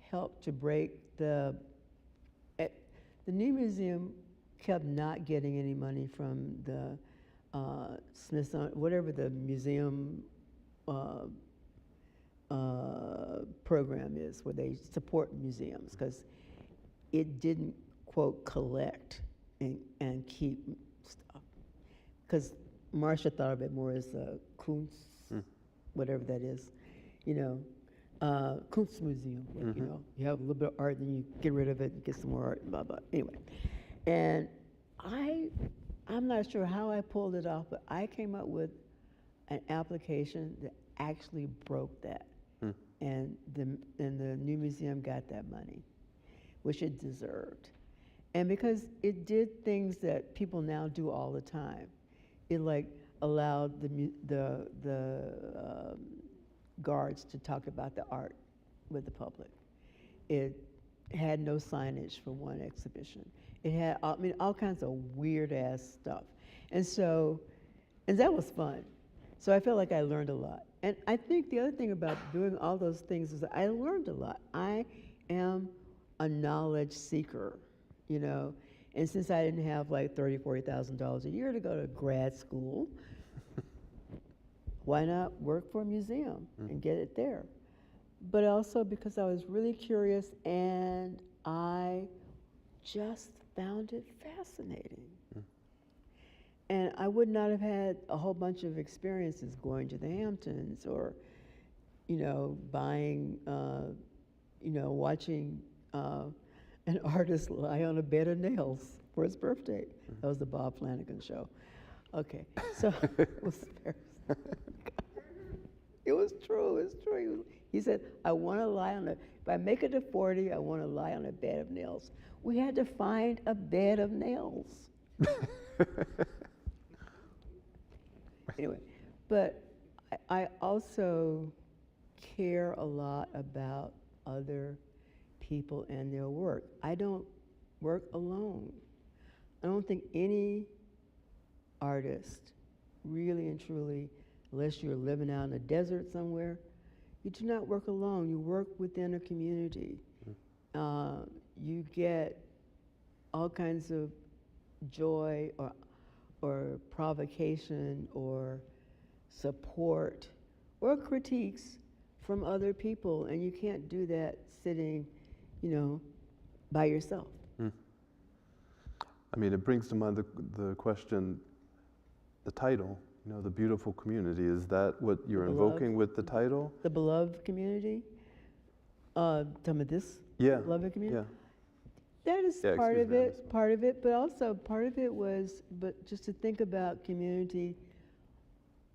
helped to break the new museum kept not getting any money from the Smithsonian, whatever the museum program is, where they support museums, because it didn't, quote, collect and keep stuff. Because Marcia thought of it more as a Kunst, whatever that is, you know, Kunst Museum. Like, you know, you have a little bit of art, then you get rid of it, you get some more art, blah, blah. Anyway, and I'm not sure how I pulled it off, but I came up with an application that actually broke that. And the new museum got that money, which it deserved. And because it did things that people now do all the time, it like allowed the guards to talk about the art with the public. It had no signage for one exhibition. It had, I mean, all kinds of weird ass stuff. And so, and that was fun. So I felt like I learned a lot. And I think the other thing about doing all those things is that I learned a lot. I am a knowledge seeker, you know. And since I didn't have like $30,000, $40,000 a year to go to grad school, why not work for a museum and get it there? But also because I was really curious, and I just found it fascinating. And I would not have had a whole bunch of experiences going to the Hamptons, or, you know, buying, you know, watching an artist lie on a bed of nails for his birthday. That was the Bob Flanagan show. Okay, so it was it was true, it's true. He said, I want to lie on if I make it to 40, I want to lie on a bed of nails. We had to find a bed of nails. Anyway, but I also care a lot about other people and their work. I don't work alone. I don't think any artist, really and truly, unless you're living out in a desert somewhere, you do not work alone. You work within a community. You get all kinds of joy or provocation or support or critiques from other people, and you can't do that sitting, you know, by yourself. I mean, it brings to mind the question, the title, you know, the beautiful community. Is that what you're invoking with the title? The beloved community? Talking about this beloved community? Yeah. That is part of it, but also part of it was, but just to think about community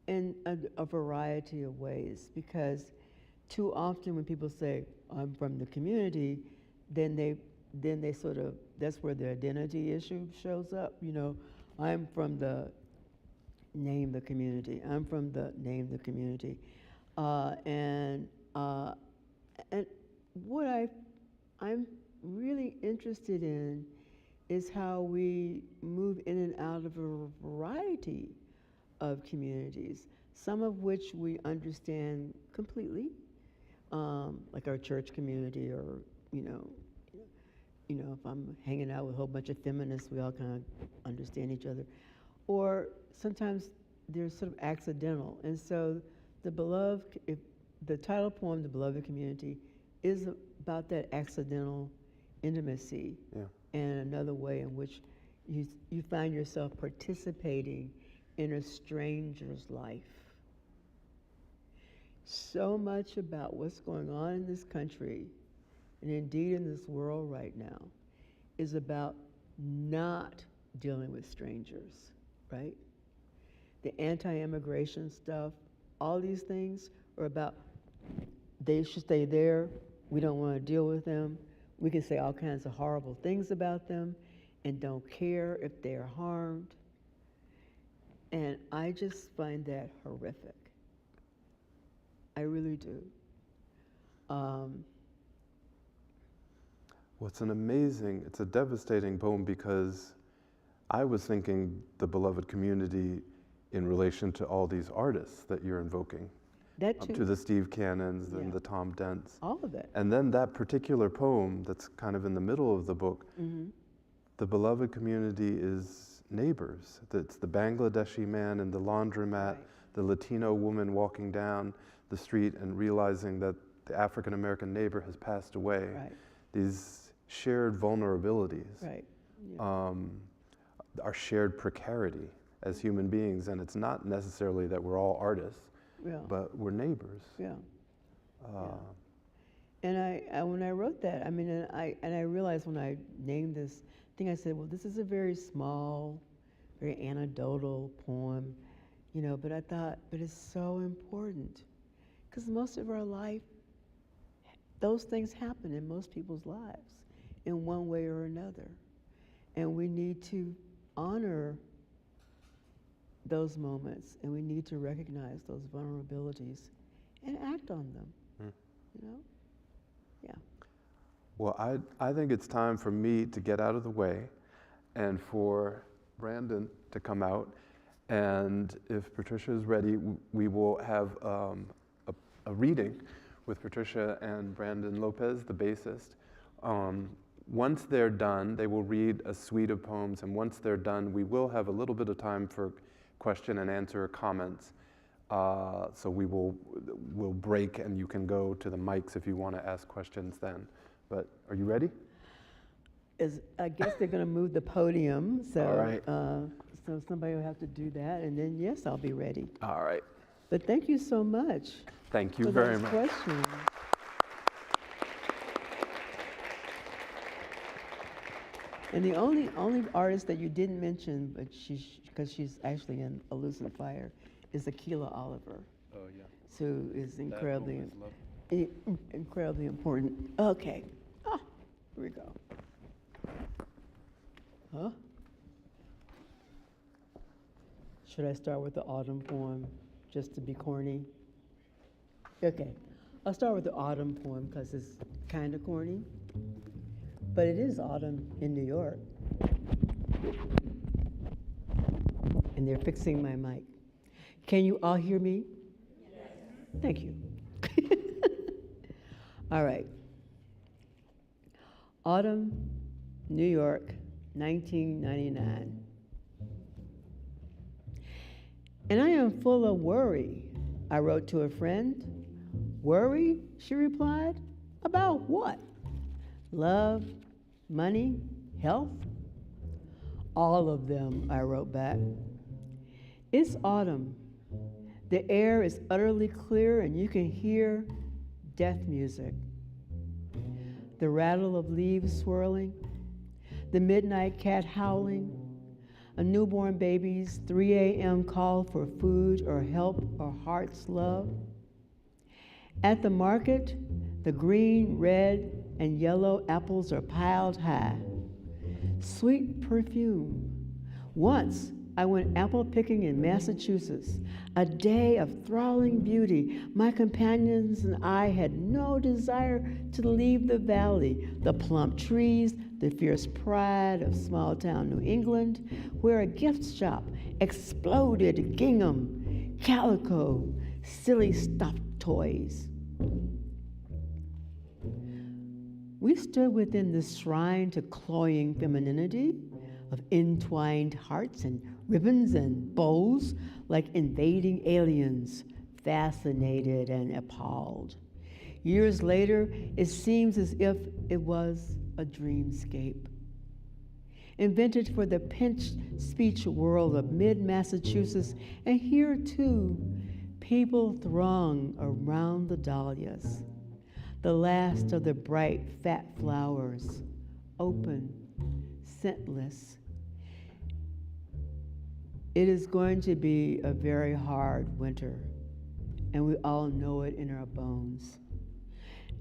in a variety of ways, because too often when people say, I'm from the community, then they sort of, that's where the identity issue shows up. You know, I'm from the name the community. I'm from the name the community. And what I'm really interested in is how we move in and out of a variety of communities, some of which we understand completely, like our church community, or you know, if I'm hanging out with a whole bunch of feminists, we all kind of understand each other. Or sometimes they're sort of accidental. And so the title poem, The Beloved Community, is about that accidental intimacy, and another way in which you find yourself participating in a stranger's life. So much about what's going on in this country, and indeed in this world right now, is about not dealing with strangers, right? The anti-immigration stuff, all these things are about they should stay there, we don't want to deal with them, we can say all kinds of horrible things about them and don't care if they're harmed. And I just find that horrific. I really do. Well, it's a devastating poem, because I was thinking the beloved community in relation to all these artists that you're invoking. That too. To the Steve Cannons and the Tom Dents. All of it. And then that particular poem that's kind of in the middle of the book, the beloved community is neighbors. It's the Bangladeshi man in the laundromat, the Latino woman walking down the street and realizing that the African-American neighbor has passed away. These shared vulnerabilities, our shared precarity as human beings. And it's not necessarily that we're all artists, but we're neighbors. And I when I wrote that, I mean, and I realized when I named this thing, I said, well, this is a very small, very anecdotal poem, you know, but I thought, but it's so important, because most of our life, those things happen in most people's lives in one way or another. And we need to honor those moments, and we need to recognize those vulnerabilities and act on them, you know? Well, I think it's time for me to get out of the way and for Brandon to come out. And if Patricia is ready, we will have a reading with Patricia and Brandon Lopez, the bassist. Once they're done, they will read a suite of poems, and once they're done, we will have a little bit of time for question and answer comments. So we'll break, and you can go to the mics if you want to ask questions then. But are you ready? I guess they're going to move the podium, so all right. So somebody will have to do that, and then yes, I'll be ready. All right. But thank you so much. Thank you very much. Questions. And the only artist that you didn't mention, but because she's actually in A Lucent Fire, is Akilah Oliver. Oh yeah. Who is incredibly important. Okay. Here we go. Huh? Should I start with the autumn poem, just to be corny? Okay. I'll start with the autumn poem because it's kind of corny. But it is autumn in New York. And they're fixing my mic. Can you all hear me? Yes. Thank you. All right. Autumn, New York, 1999. And I am full of worry, I wrote to a friend. Worry, she replied, about what? Love, money, health? All of them, I wrote back. It's autumn. The air is utterly clear and you can hear death music. The rattle of leaves swirling, the midnight cat howling, a newborn baby's 3 a.m. call for food or help or heart's love. At the market, the green, red, and yellow apples are piled high. Sweet perfume. Once I went apple picking in Massachusetts, a day of thralling beauty. My companions and I had no desire to leave the valley, the plump trees, the fierce pride of small-town New England, where a gift shop exploded gingham, calico, silly stuffed toys. We stood within the shrine to cloying femininity, of entwined hearts and ribbons and bows, like invading aliens, fascinated and appalled. Years later, it seems as if it was a dreamscape. Invented for the pinched speech world of mid-Massachusetts, and here too, people throng around the dahlias, the last of the bright, fat flowers, open, scentless. It is going to be a very hard winter, and we all know it in our bones.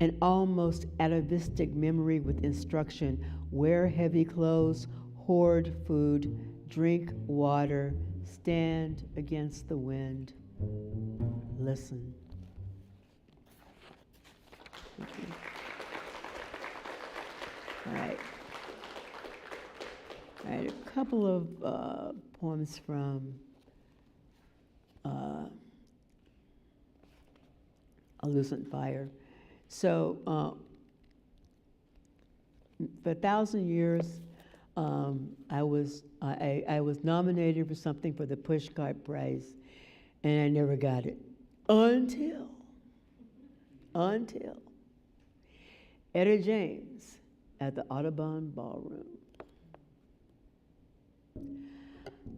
An almost atavistic memory with instruction: wear heavy clothes, hoard food, drink water, stand against the wind, listen. All right. All right, a couple of poems from A Lucent Fire. So, for 1,000 years, I was nominated for something for the Pushcart Prize, and I never got it until Etta James at the Audubon Ballroom.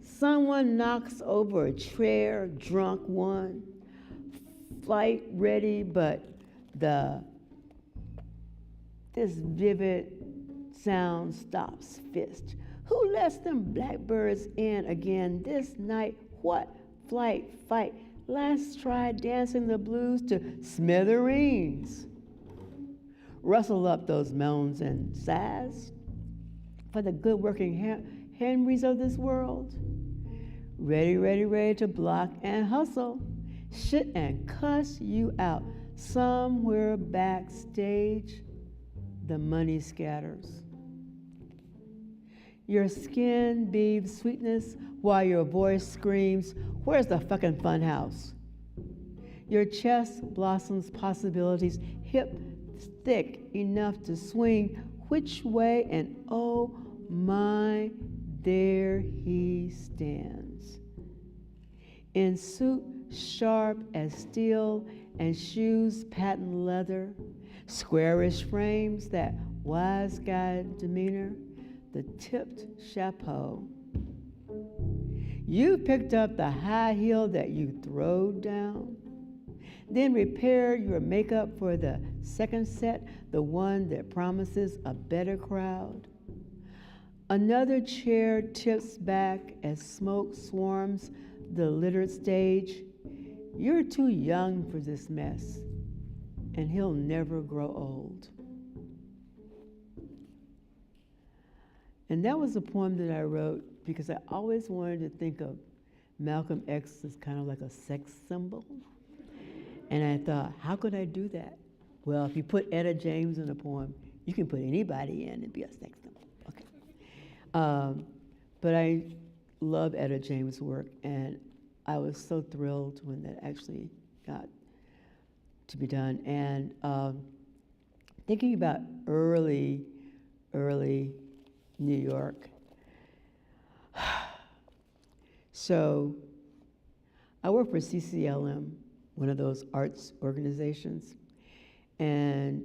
Someone knocks over a chair, drunk one, flight ready, but this vivid sound stops fist. Who lets them blackbirds in again this night? What flight, fight? Let's try dancing the blues to smithereens. Rustle up those moans and sighs for the good working Henrys of this world. Ready, ready, ready to block and hustle, shit and cuss you out. Somewhere backstage, the money scatters. Your skin beaves sweetness while your voice screams, where's the fucking fun house? Your chest blossoms possibilities, hip thick enough to swing which way, and oh my, there he stands. In suit sharp as steel and shoes patent leather, squarish frames, that wise guy demeanor, the tipped chapeau. You picked up the high heel that you throwed down, then repaired your makeup for the second set, the one that promises a better crowd. Another chair tips back as smoke swarms the littered stage. You're too young for this mess, and he'll never grow old. And that was a poem that I wrote because I always wanted to think of Malcolm X as kind of like a sex symbol. And I thought, how could I do that? Well, if you put Etta James in a poem, you can put anybody in and be a sex symbol. Okay. But I love Etta James' work, and I was so thrilled when that actually got to be done. And thinking about early New York. So I work for CCLM, one of those arts organizations, and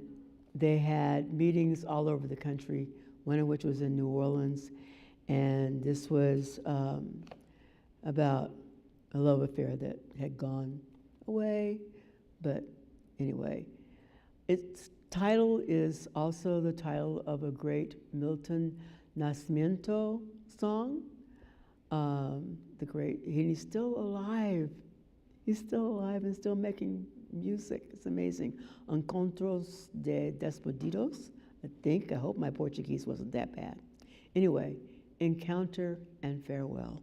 they had meetings all over the country one of which was in New Orleans. And this was about a love affair that had gone away. But anyway, its title is also the title of a great Milton Nascimento song. He's still alive. He's still alive and still making music. It's amazing. Encontros de Despedidos, I hope my Portuguese wasn't that bad. Anyway, Encounter and Farewell.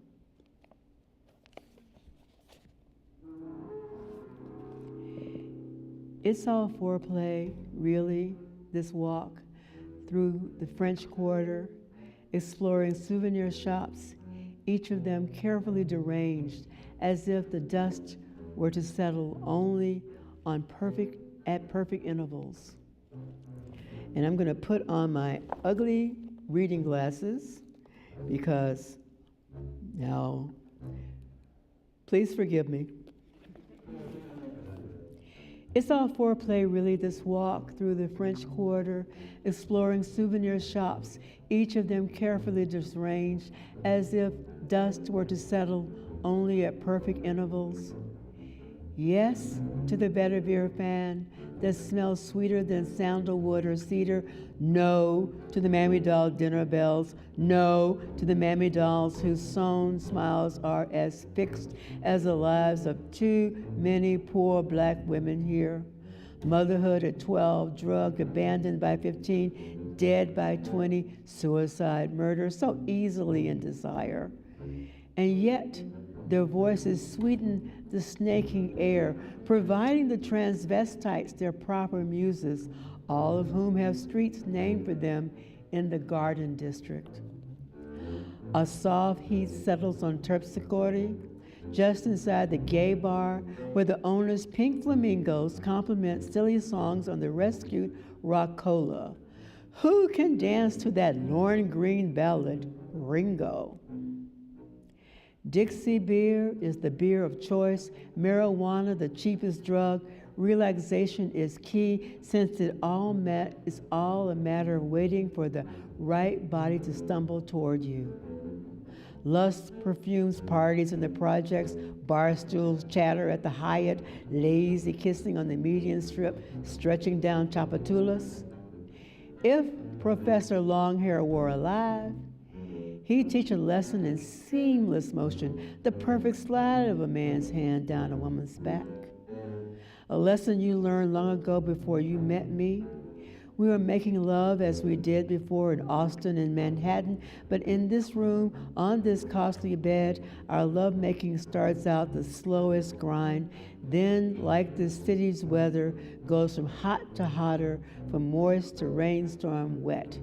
It's all foreplay, really, this walk through the French Quarter, exploring souvenir shops, each of them carefully deranged, as if the dust were to settle only at perfect intervals. And I'm going to put on my ugly reading glasses because now, please forgive me. It's all foreplay, really, this walk through the French Quarter, exploring souvenir shops, each of them carefully disarranged, as if dust were to settle only at perfect intervals. Yes to the vetiver fan that smells sweeter than sandalwood or cedar. No to the Mammy Doll dinner bells. No to the Mammy Dolls whose sewn smiles are as fixed as the lives of too many poor black women here. Motherhood at 12, drug abandoned by 15, dead by 20, suicide, murder, so easily in desire. And yet, their voices sweeten the snaking air, providing the transvestites their proper muses, all of whom have streets named for them in the Garden District. A soft heat settles on Terpsichore, just inside the gay bar, where the owner's pink flamingos compliment silly songs on the rescued Rockola. Who can dance to that Lorne Green ballad, Ringo? Dixie beer is the beer of choice, marijuana the cheapest drug. Relaxation is key, since it's all a matter of waiting for the right body to stumble toward you. Lust perfumes parties in the projects, bar stools chatter at the Hyatt, lazy kissing on the median strip, stretching down Chapatulas. If Professor Longhair were alive, he'd teach a lesson in seamless motion, the perfect slide of a man's hand down a woman's back. A lesson you learned long ago before you met me. We were making love as we did before in Austin and Manhattan, but in this room, on this costly bed, our lovemaking starts out the slowest grind, then, like the city's weather, goes from hot to hotter, from moist to rainstorm wet.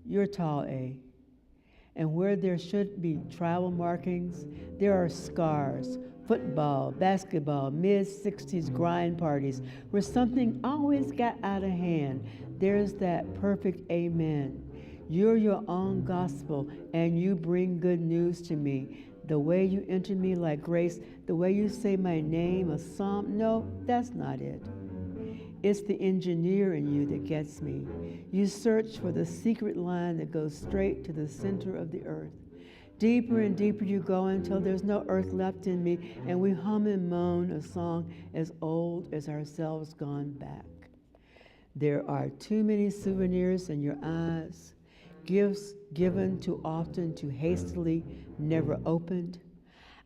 You're tall, A. And where there should be tribal markings, there are scars. Football, basketball, mid-60s grind parties where something always got out of hand. There's that perfect amen. You're your own gospel and you bring good news to me. The way you enter me like grace, the way you say my name, a psalm, no, that's not it. It's the engineer in you that gets me. You search for the secret line that goes straight to the center of the earth. Deeper and deeper you go until there's no earth left in me, and we hum and moan a song as old as ourselves gone back. There are too many souvenirs in your eyes, gifts given too often, too hastily, never opened.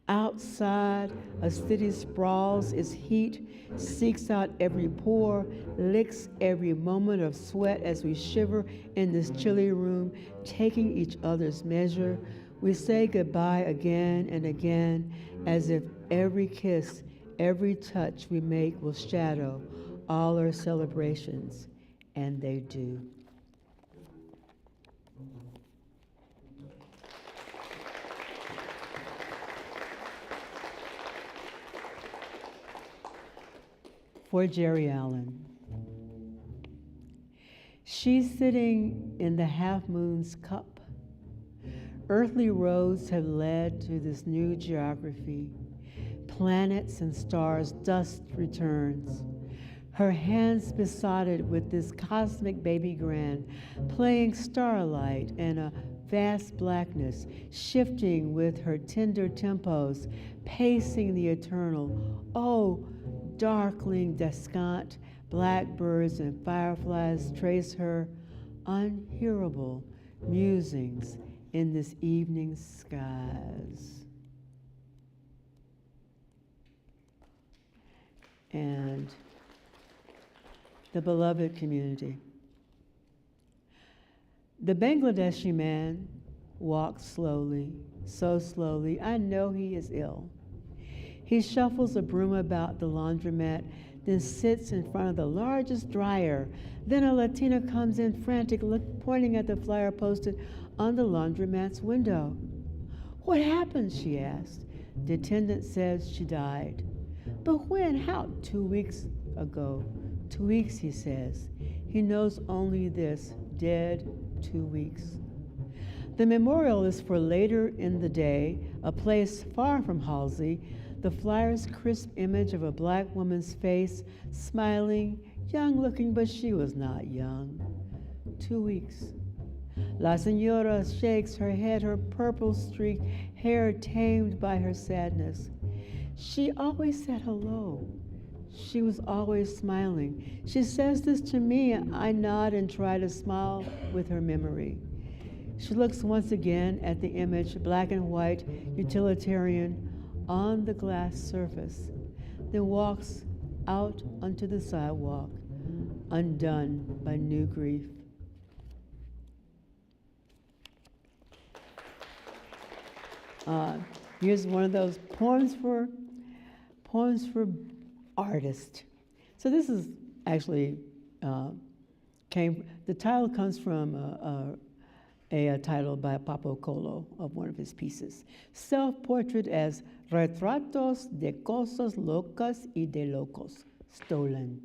Outside, a city sprawls its heat, seeks out every pore, licks every moment of sweat as we shiver in this chilly room, taking each other's measure. We say goodbye again and again, as if every kiss, every touch we make will shadow all our celebrations, and they do. For Jerry Allen. She's sitting in the half-moon's cup. Earthly roads have led to this new geography. Planets and stars, dust returns. her hands besotted with this cosmic baby grand, playing starlight and a vast blackness, shifting with her tender tempos, pacing the eternal. Oh, darkling descant, blackbirds and fireflies trace her unhearable musings in this evening skies. And the beloved community. The Bangladeshi man walks slowly, so slowly, I know he is ill. He shuffles a broom about the laundromat, then sits in front of the largest dryer. Then a Latina comes in frantic, pointing at the flyer posted on the laundromat's window. What happened, she asked. The attendant says she died. But when? How? 2 weeks ago. 2 weeks, he says. He knows only this, dead 2 weeks. The memorial is for later in the day, a place far from Halsey. The flyer's crisp image of a black woman's face, smiling, young looking, but she was not young. 2 weeks. La Senora shakes her head, her purple-streaked hair tamed by her sadness. She always said hello. She was always smiling. She says this to me. I nod and try to smile with her memory. She looks once again at the image, black and white, utilitarian, on the glass surface, then walks out onto the sidewalk, undone by new grief. Here's one of those poems for artists. So this is actually the title comes from a title by Papo Colo of one of his pieces. Self-portrait as Retratos de Cosas Locas y de Locos, stolen.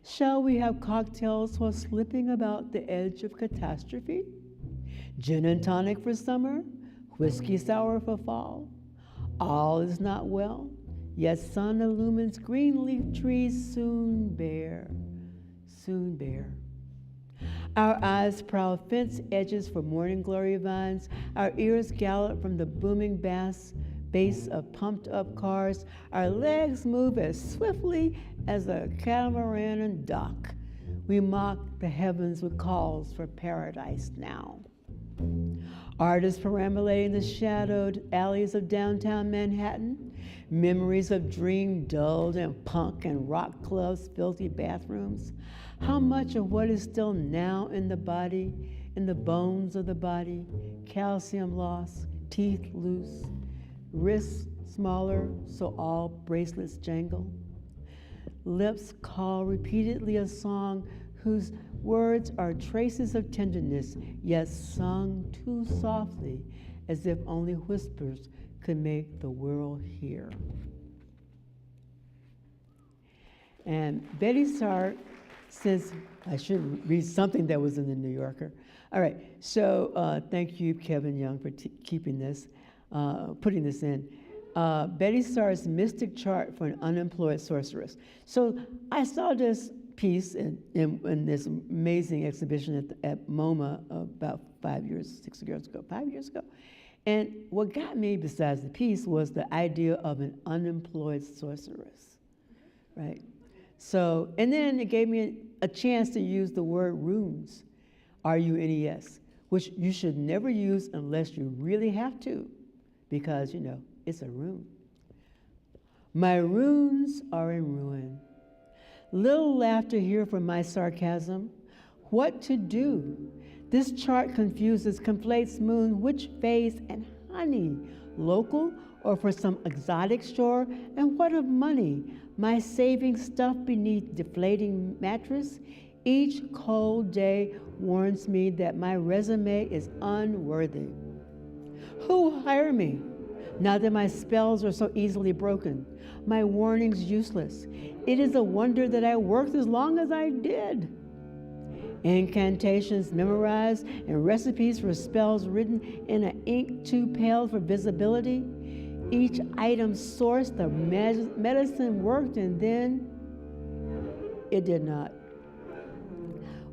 Shall we have cocktails while slipping about the edge of catastrophe? Gin and tonic for summer, whiskey sour for fall. All is not well, yet sun illumines green leaf trees soon bare, soon bare. Our eyes prowl fence edges for morning glory vines. Our ears gallop from the booming bass of pumped up cars. Our legs move as swiftly as a catamaran and dock. We mock the heavens with calls for paradise now. Artists perambulating the shadowed alleys of downtown Manhattan. Memories of dream dulled and punk and rock clubs, filthy bathrooms. How much of what is still now in the body, in the bones of the body, calcium loss, teeth loose, wrists smaller so all bracelets jangle. Lips call repeatedly a song whose words are traces of tenderness, yet sung too softly, as if only whispers could make the world hear. And Betty Sart, since I should read something that was in the New Yorker. All right, so thank you, Kevin Young, for keeping this, putting this in. Betty Sart's Mystic Chart for an Unemployed Sorceress. So I saw this piece in this amazing exhibition at MoMA about 5 years ago. And what got me, besides the piece, was the idea of an unemployed sorceress, right? So, and then it gave me a chance to use the word runes, R-U-N-E-S, which you should never use unless you really have to, because, you know, it's a rune. My runes are in ruin. Little laughter here from my sarcasm. What to do? This chart confuses, conflates moon, which phase and honey, local or for some exotic shore? And what of money? My saving stuff beneath deflating mattress? Each cold day warns me that my resume is unworthy. Who will hire me? Now that my spells are so easily broken, my warnings useless. It is a wonder that I worked as long as I did. Incantations memorized and recipes for spells written in an ink too pale for visibility. each item sourced, the medicine worked, and then it did not.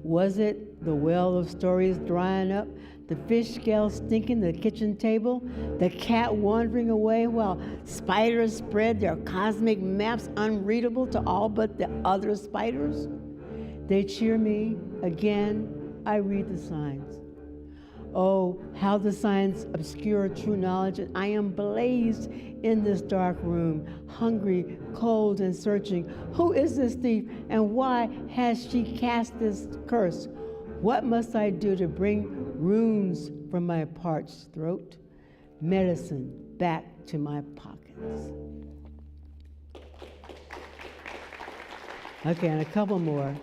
Was it the well of stories drying up, the fish scales stinking the kitchen table, the cat wandering away while spiders spread their cosmic maps unreadable to all but the other spiders? They cheer me. Again, I read the signs. Oh, how the signs obscure true knowledge, and I am blazed in this dark room, hungry, cold, and searching. Who is this thief, and why has she cast this curse? What must I do to bring runes from my parched throat, medicine back to my pockets? Okay, and a couple more.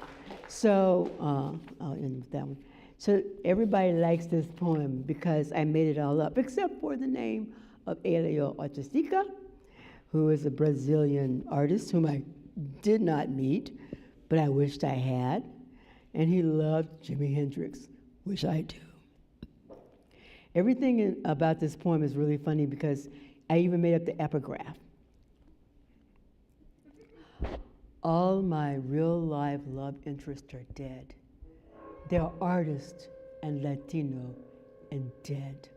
So, I'll end with that one. So everybody likes this poem because I made it all up, except for the name of Elio Artistica, who is a Brazilian artist whom I did not meet, but I wished I had. And he loved Jimi Hendrix, which I do. Everything about this poem is really funny because I even made up the epigraph. All my real life love interests are dead. They're artist and Latino and dead.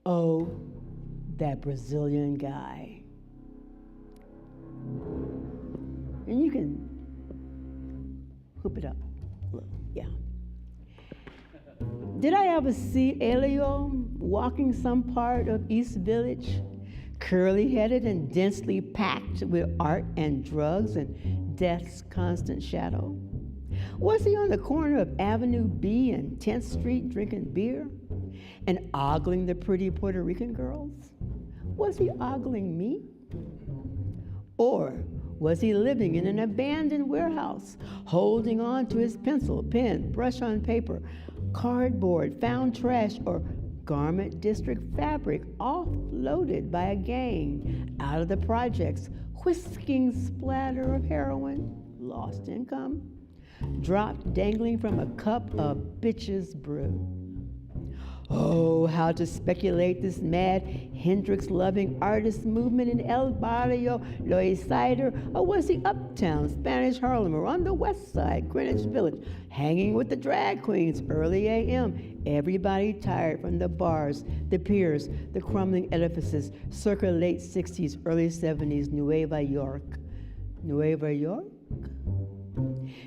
Oh, that Brazilian guy. And you can hoop it up a little, yeah. Did I ever see Elio walking some part of East Village, curly-headed and densely packed with art and drugs and death's constant shadow? Was he on the corner of Avenue B and 10th Street drinking beer and ogling the pretty Puerto Rican girls? Was he ogling me? Or was he living in an abandoned warehouse, holding on to his pencil, pen, brush on paper, cardboard, found trash, or garment district fabric offloaded by a gang out of the projects, whisking splatter of heroin, lost income, dropped dangling from a cup of bitch's brew? Oh, how to speculate this mad Hendrix-loving artist movement in El Barrio, Lois Cider, or was he uptown, Spanish Harlem, or on the west side, Greenwich Village, hanging with the drag queens, early a.m., everybody tired from the bars, the piers, the crumbling edifices, circa late 60s, early 70s, Nueva York. Nueva York?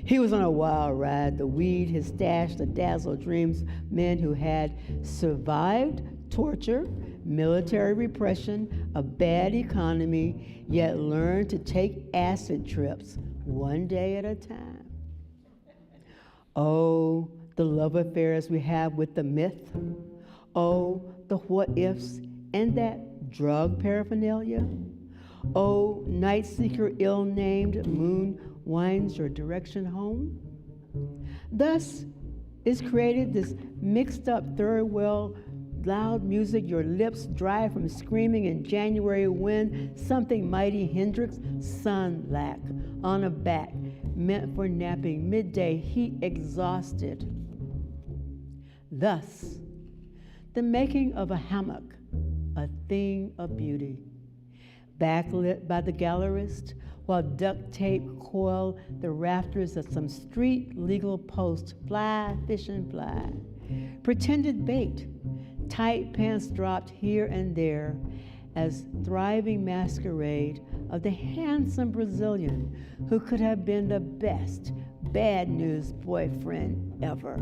He was on a wild ride, the weed, his stash, the dazzled dreams, men who had survived torture, military repression, a bad economy, yet learned to take acid trips one day at a time. Oh, the love affairs we have with the myth. Oh, the what-ifs and that drug paraphernalia. Oh, night seeker ill-named moon winds your direction home. Thus is created this mixed up third world loud music, your lips dry from screaming in January wind, something mighty Hendrix, sun lack on a back, meant for napping, midday heat exhausted. Thus, the making of a hammock, a thing of beauty, backlit by the gallerist, while duct tape coil the rafters of some street legal post, fly, fish and fly. Pretended bait, tight pants dropped here and there as thriving masquerade of the handsome Brazilian who could have been the best bad news boyfriend ever.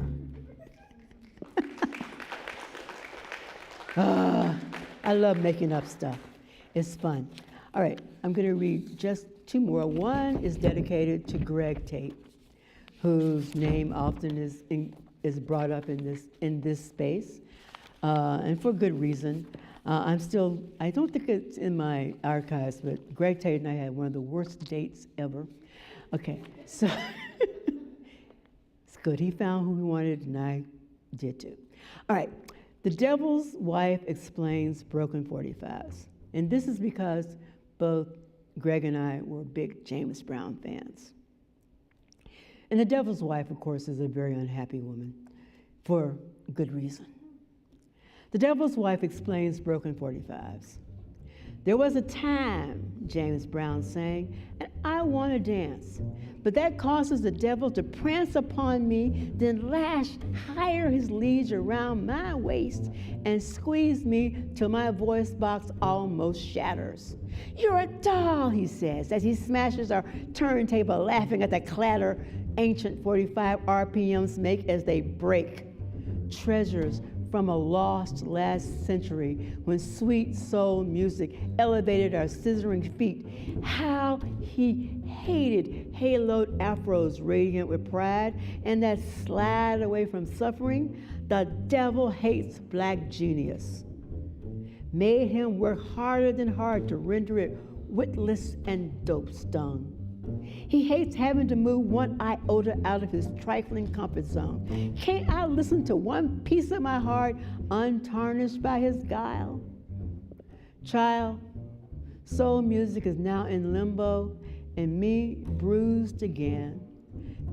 I love making up stuff. It's fun. All right, I'm going to read just two more. One is dedicated to Greg Tate, whose name often is brought up in this space, and for good reason. I don't think it's in my archives, but Greg Tate and I had one of the worst dates ever. Okay, so it's good. He found who he wanted, and I did too. All right, The Devil's Wife Explains Broken 45s. And this is because both Greg and I were big James Brown fans. And The Devil's Wife, of course, is a very unhappy woman for good reason. The Devil's Wife Explains Broken 45s. There was a time, James Brown sang, and I want to dance. But that causes the devil to prance upon me, then lash higher his leash around my waist and squeeze me till my voice box almost shatters. You're a doll, he says, as he smashes our turntable, laughing at the clatter ancient 45 RPMs make as they break. Treasures from a lost last century when sweet soul music elevated our scissoring feet. How he hated haloed afros radiant with pride and that slide away from suffering. The devil hates black genius. Made him work harder than hard to render it witless and dope stung. He hates having to move one iota out of his trifling comfort zone. Can't I listen to one piece of my heart untarnished by his guile? Child, soul music is now in limbo and me bruised again,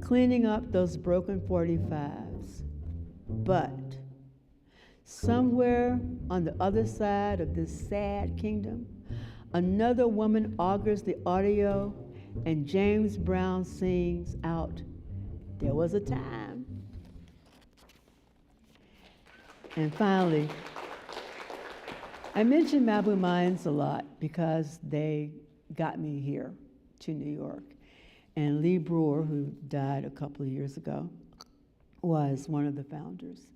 cleaning up those broken 45s. But somewhere on the other side of this sad kingdom, another woman augurs the audio and James Brown sings out, there was a time. And finally, I mention Malibu Mines a lot because they got me here to New York. And Lee Brewer, who died a couple of years ago, was one of the founders.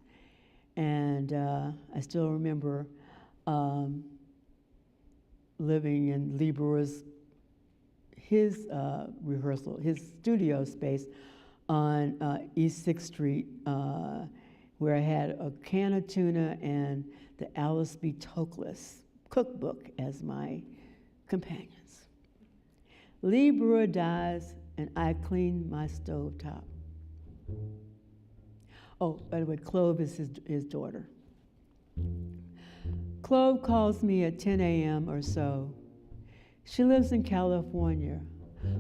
And I still remember living in Lee Brewer's his rehearsal, his studio space on East 6th Street, where I had a can of tuna and the Alice B. Toklas cookbook as my companions. Lee Brewer dies, and I clean my stovetop. Oh, by the way, Clove is his daughter. Clove calls me at 10 a.m. or so. She lives in California.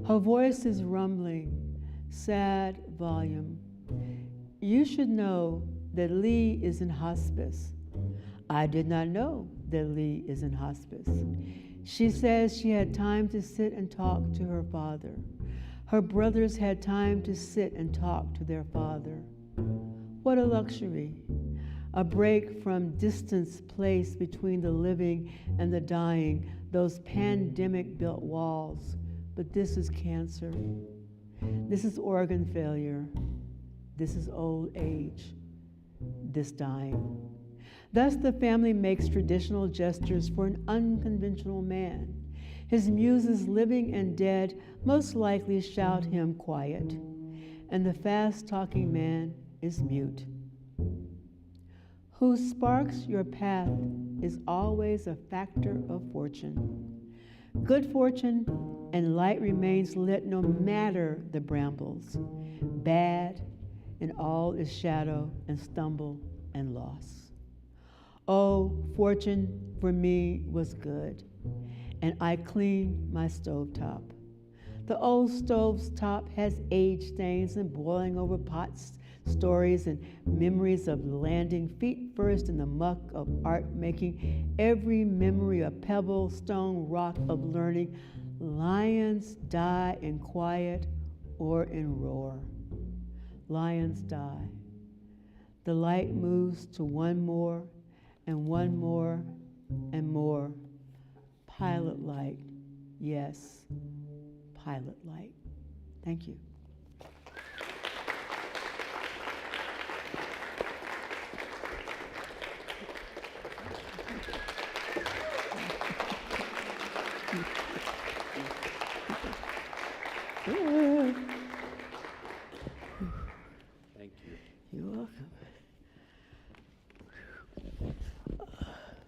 Her voice is rumbling, sad volume. You should know that Lee is in hospice. I did not know that Lee is in hospice. She says she had time to sit and talk to her father. Her brothers had time to sit and talk to their father. What a luxury. A break from distance placed between the living and the dying, those pandemic-built walls. But this is cancer. This is organ failure. This is old age. This dying. Thus the family makes traditional gestures for an unconventional man. His muses, living and dead, most likely shout him quiet, and the fast-talking man is mute. Who sparks your path is always a factor of fortune. Good fortune and light remains lit no matter the brambles. Bad and all is shadow and stumble and loss. Oh, fortune for me was good, and I cleaned my stovetop. The old stove's top has age stains and boiling over pots, stories and memories of landing feet first in the muck of art making, every memory a pebble, stone, rock of learning. Lions die in quiet or in roar. Lions die. The light moves to one more and one more and more. Pilot light, yes, pilot light. Thank you. Thank you. You're welcome.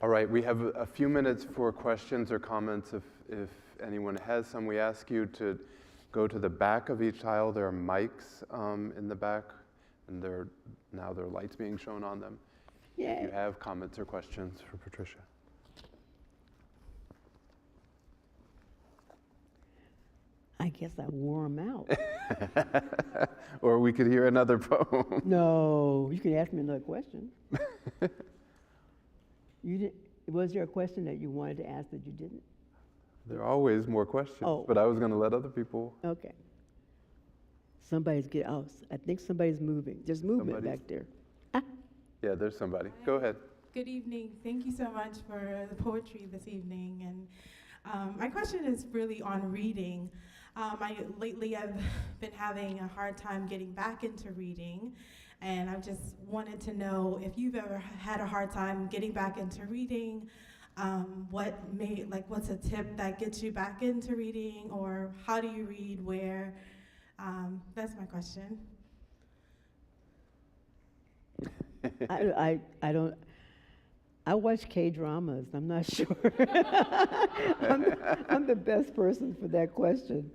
All right, we have a few minutes for questions or comments if anyone has some. We ask you to go to the back of each aisle. There are mics in the back, and there are lights being shown on them. Yay. If you have comments or questions for Patricia. I guess I wore them out. Or we could hear another poem. No, you can ask me another question. Was there a question that you wanted to ask that you didn't? There are always more questions, Oh. but I was going to let other people. Okay. I think somebody's moving. There's movement Somebody? back there. Yeah, there's somebody. Go ahead. Good evening. Thank you so much for the poetry this evening. And my question is really on reading. Lately I've been having a hard time getting back into reading, and I just wanted to know if you've ever had a hard time getting back into reading. What's a tip that gets you back into reading, or how do you read? Where? That's my question. I watch K-dramas. I'm not sure. I'm the best person for that question.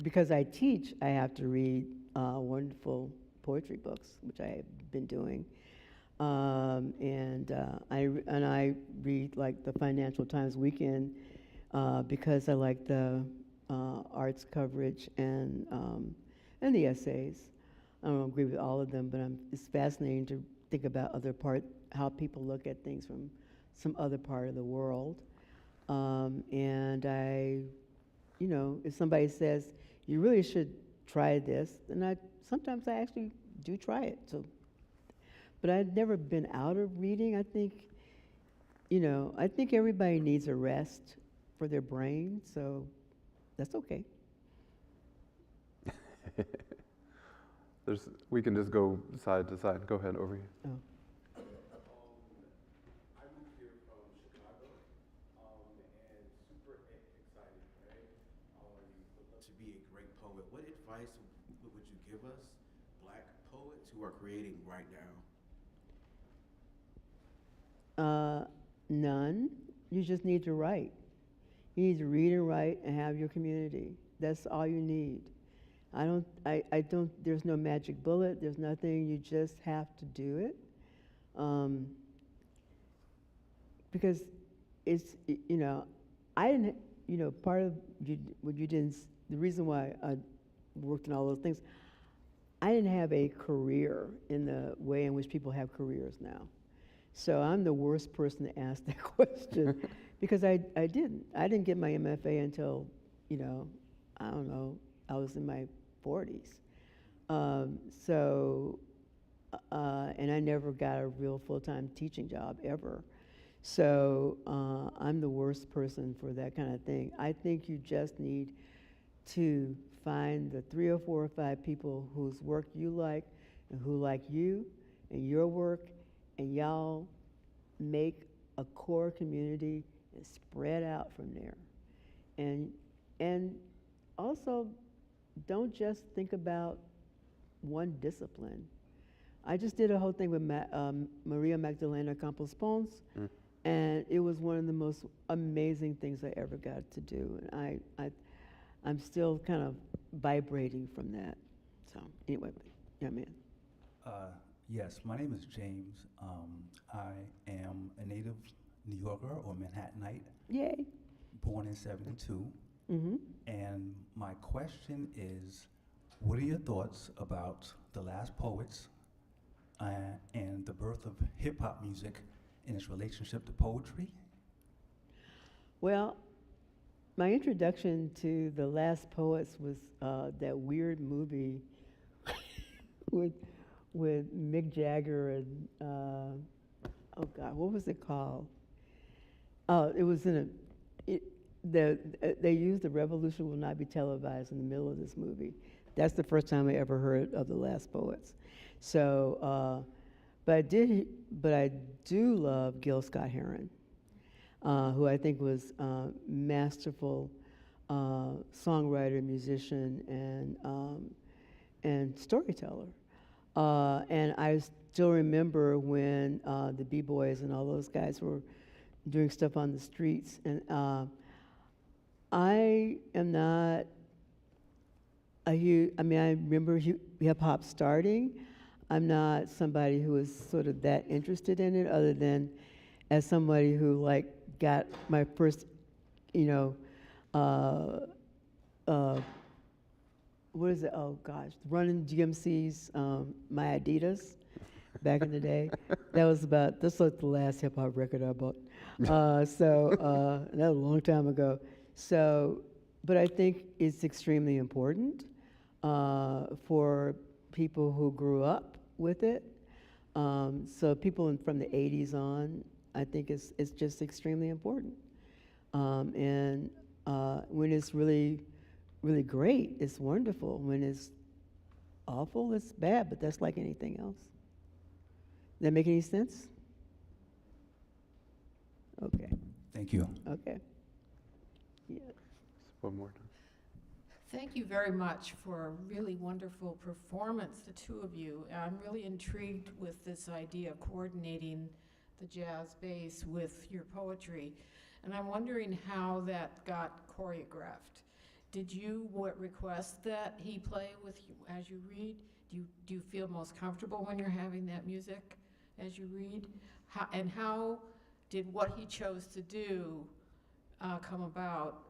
Because I teach, I have to read wonderful poetry books, which I have been doing. And I read like the Financial Times Weekend because I like the arts coverage and the essays. I don't agree with all of them, but it's fascinating to think about how people look at things from some other part of the world. And if somebody says, you really should try this, then sometimes I actually do try it. So, but I've never been out of reading. I think everybody needs a rest for their brain, so that's okay. We can just go side to side. Go ahead, over here. Oh. I moved here from Chicago, and super excited, right? To be a great poet. What advice would you give us, Black poets who are creating right now? None. You just need to write. You need to read and write and have your community. That's all you need. There's no magic bullet, there's nothing, you just have to do it. Because it's, I didn't, part of what you didn't, the reason why I worked in all those things, I didn't have a career in the way in which people have careers now. So I'm the worst person to ask that question because I didn't get my MFA until, I don't know, I was in my 40s. And I never got a real full-time teaching job ever. So I'm the worst person for that kind of thing. I think you just need to find the 3 or 4 or 5 people whose work you like and who like you and your work, and y'all make a core community and spread out from there. And also, don't just think about one discipline. I just did a whole thing with Maria Magdalena Campos Pons, and it was one of the most amazing things I ever got to do. And I'm still kind of vibrating from that. So anyway, yeah, man. Yes, my name is James. I am a native New Yorker or Manhattanite. Yay. Born in '72. Mm-hmm. And my question is, what are your thoughts about the last poets and the birth of hip-hop music and its relationship to poetry? Well, my introduction to the last poets was that weird movie with Mick Jagger and, oh God, what was it called? It was in they used "The Revolution Will Not Be Televised" in the middle of this movie. That's the first time I ever heard of the last poets. So, but I do love Gil Scott-Heron, who I think was masterful songwriter, musician, and storyteller. And I still remember when the B-Boys and all those guys were doing stuff on the streets. And I am not a huge, I remember hip-hop starting. I'm not somebody who was sort of that interested in it, other than as somebody who got my first, what is it? Oh gosh, running GMC's My Adidas back in the day. That's like the last hip hop record I bought. That was a long time ago. So, but I think it's extremely important for people who grew up with it. So people from the 80s on, I think it's just extremely important. And when it's really, really great, it's wonderful. When it's awful, it's bad, but that's like anything else. Does that make any sense? Okay. Thank you. Okay. Yeah. One more. Thank you very much for a really wonderful performance, the two of you. I'm really intrigued with this idea of coordinating the jazz bass with your poetry, and I'm wondering how that got choreographed. Did you request that he play with you as you read? Do you feel most comfortable when you're having that music as you read? How did what he chose to do come about?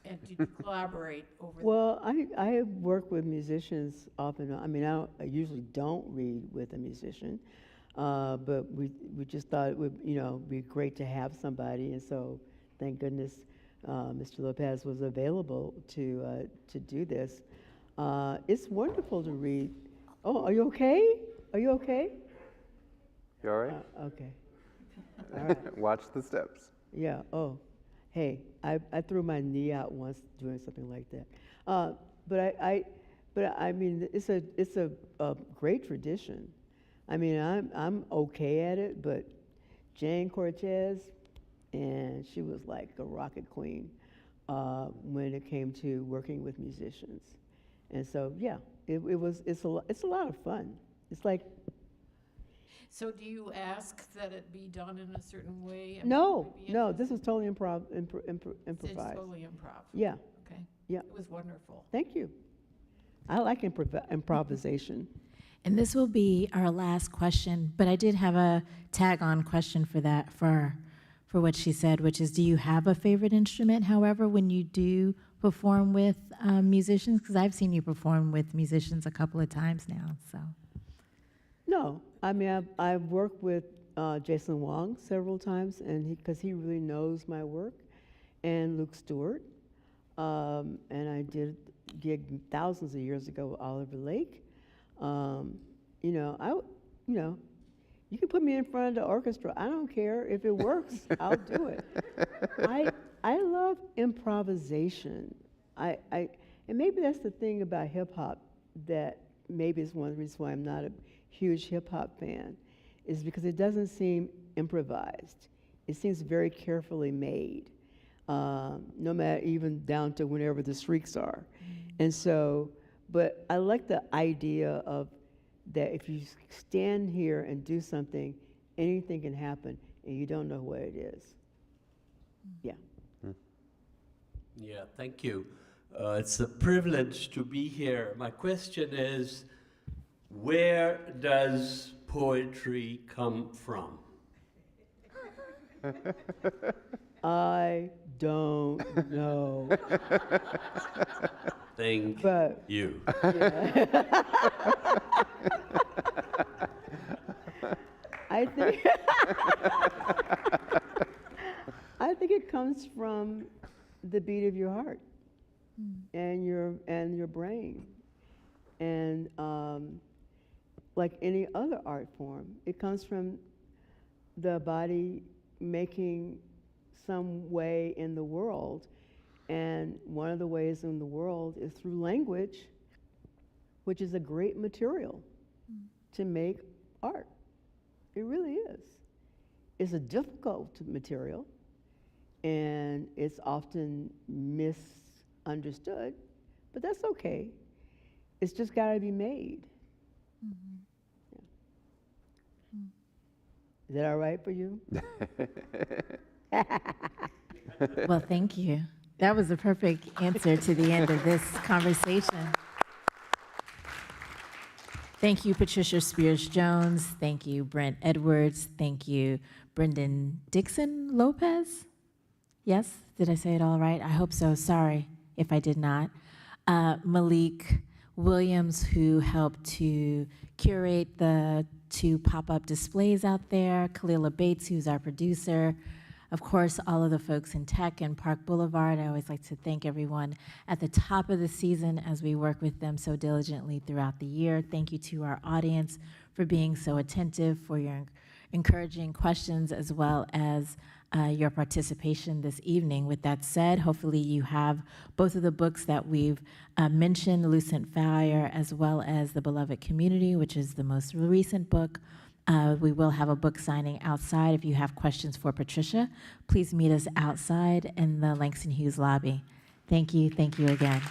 And did you collaborate over that? Well, I work with musicians often. I mean, I usually don't read with a musician, but we just thought it would be great to have somebody, and so thank goodness Mr. Lopez was available to do this. It's wonderful to read. Oh, are you okay? Are you okay? You all right? Okay. All right. Watch the steps. Yeah. Oh, hey, I threw my knee out once doing something like that. But I mean, it's a great tradition. I mean, I'm okay at it, but Jane Cortez, and she was like a rocket queen when it came to working with musicians. And so, yeah, it's a lot of fun. It's like. So do you ask that it be done in a certain way? No, this was totally improvised. It's totally improv. Yeah. Okay. Yeah. It was wonderful. Thank you. I like improvisation. And this will be our last question, but I did have a tag-on question for that, for what she said, which is, do you have a favorite instrument, however, when you do perform with musicians? Because I've seen you perform with musicians a couple of times now, so. No, I mean, I've worked with Jason Wong several times, and because he really knows my work, and Luke Stewart, and I did a gig thousands of years ago with Oliver Lake. You can put me in front of the orchestra. I don't care if it works. I'll do it. I love improvisation. And maybe that's the thing about hip hop that maybe is one of the reasons why I'm not a huge hip hop fan, is because it doesn't seem improvised. It seems very carefully made, no matter even down to whenever the shrieks are. And so, but I like the idea of that if you stand here and do something, anything can happen and you don't know what it is. Yeah. Yeah, thank you. It's a privilege to be here. My question is, where does poetry come from? I don't know. Thank you. Yeah. I think it comes from the beat of your heart and your brain, and like any other art form, it comes from the body making some way in the world, and one of the ways in the world is through language, which is a great material to make art. It really is. It's a difficult material, and it's often misunderstood, but that's okay. It's just got to be made. Yeah. Is that all right for you? Well, thank you. That was the perfect answer to the end of this conversation. Thank you, Patricia Spears-Jones. Thank you, Brent Edwards. Thank you, Brendan Dixon Lopez. Yes, did I say it all right? I hope so. Sorry if I did not. Malik Williams, who helped to curate the two pop-up displays out there. Kalila Bates, who's our producer. Of course, all of the folks in Tech and Park Boulevard. I always like to thank everyone at the top of the season as we work with them so diligently throughout the year. Thank you to our audience for being so attentive, for your encouraging questions, as well as your participation this evening. With that said, hopefully you have both of the books that we've mentioned, Lucent Fire, as well as The Beloved Community, which is the most recent book. We will have a book signing outside. If you have questions for Patricia, please meet us outside in the Langston Hughes lobby. Thank you again.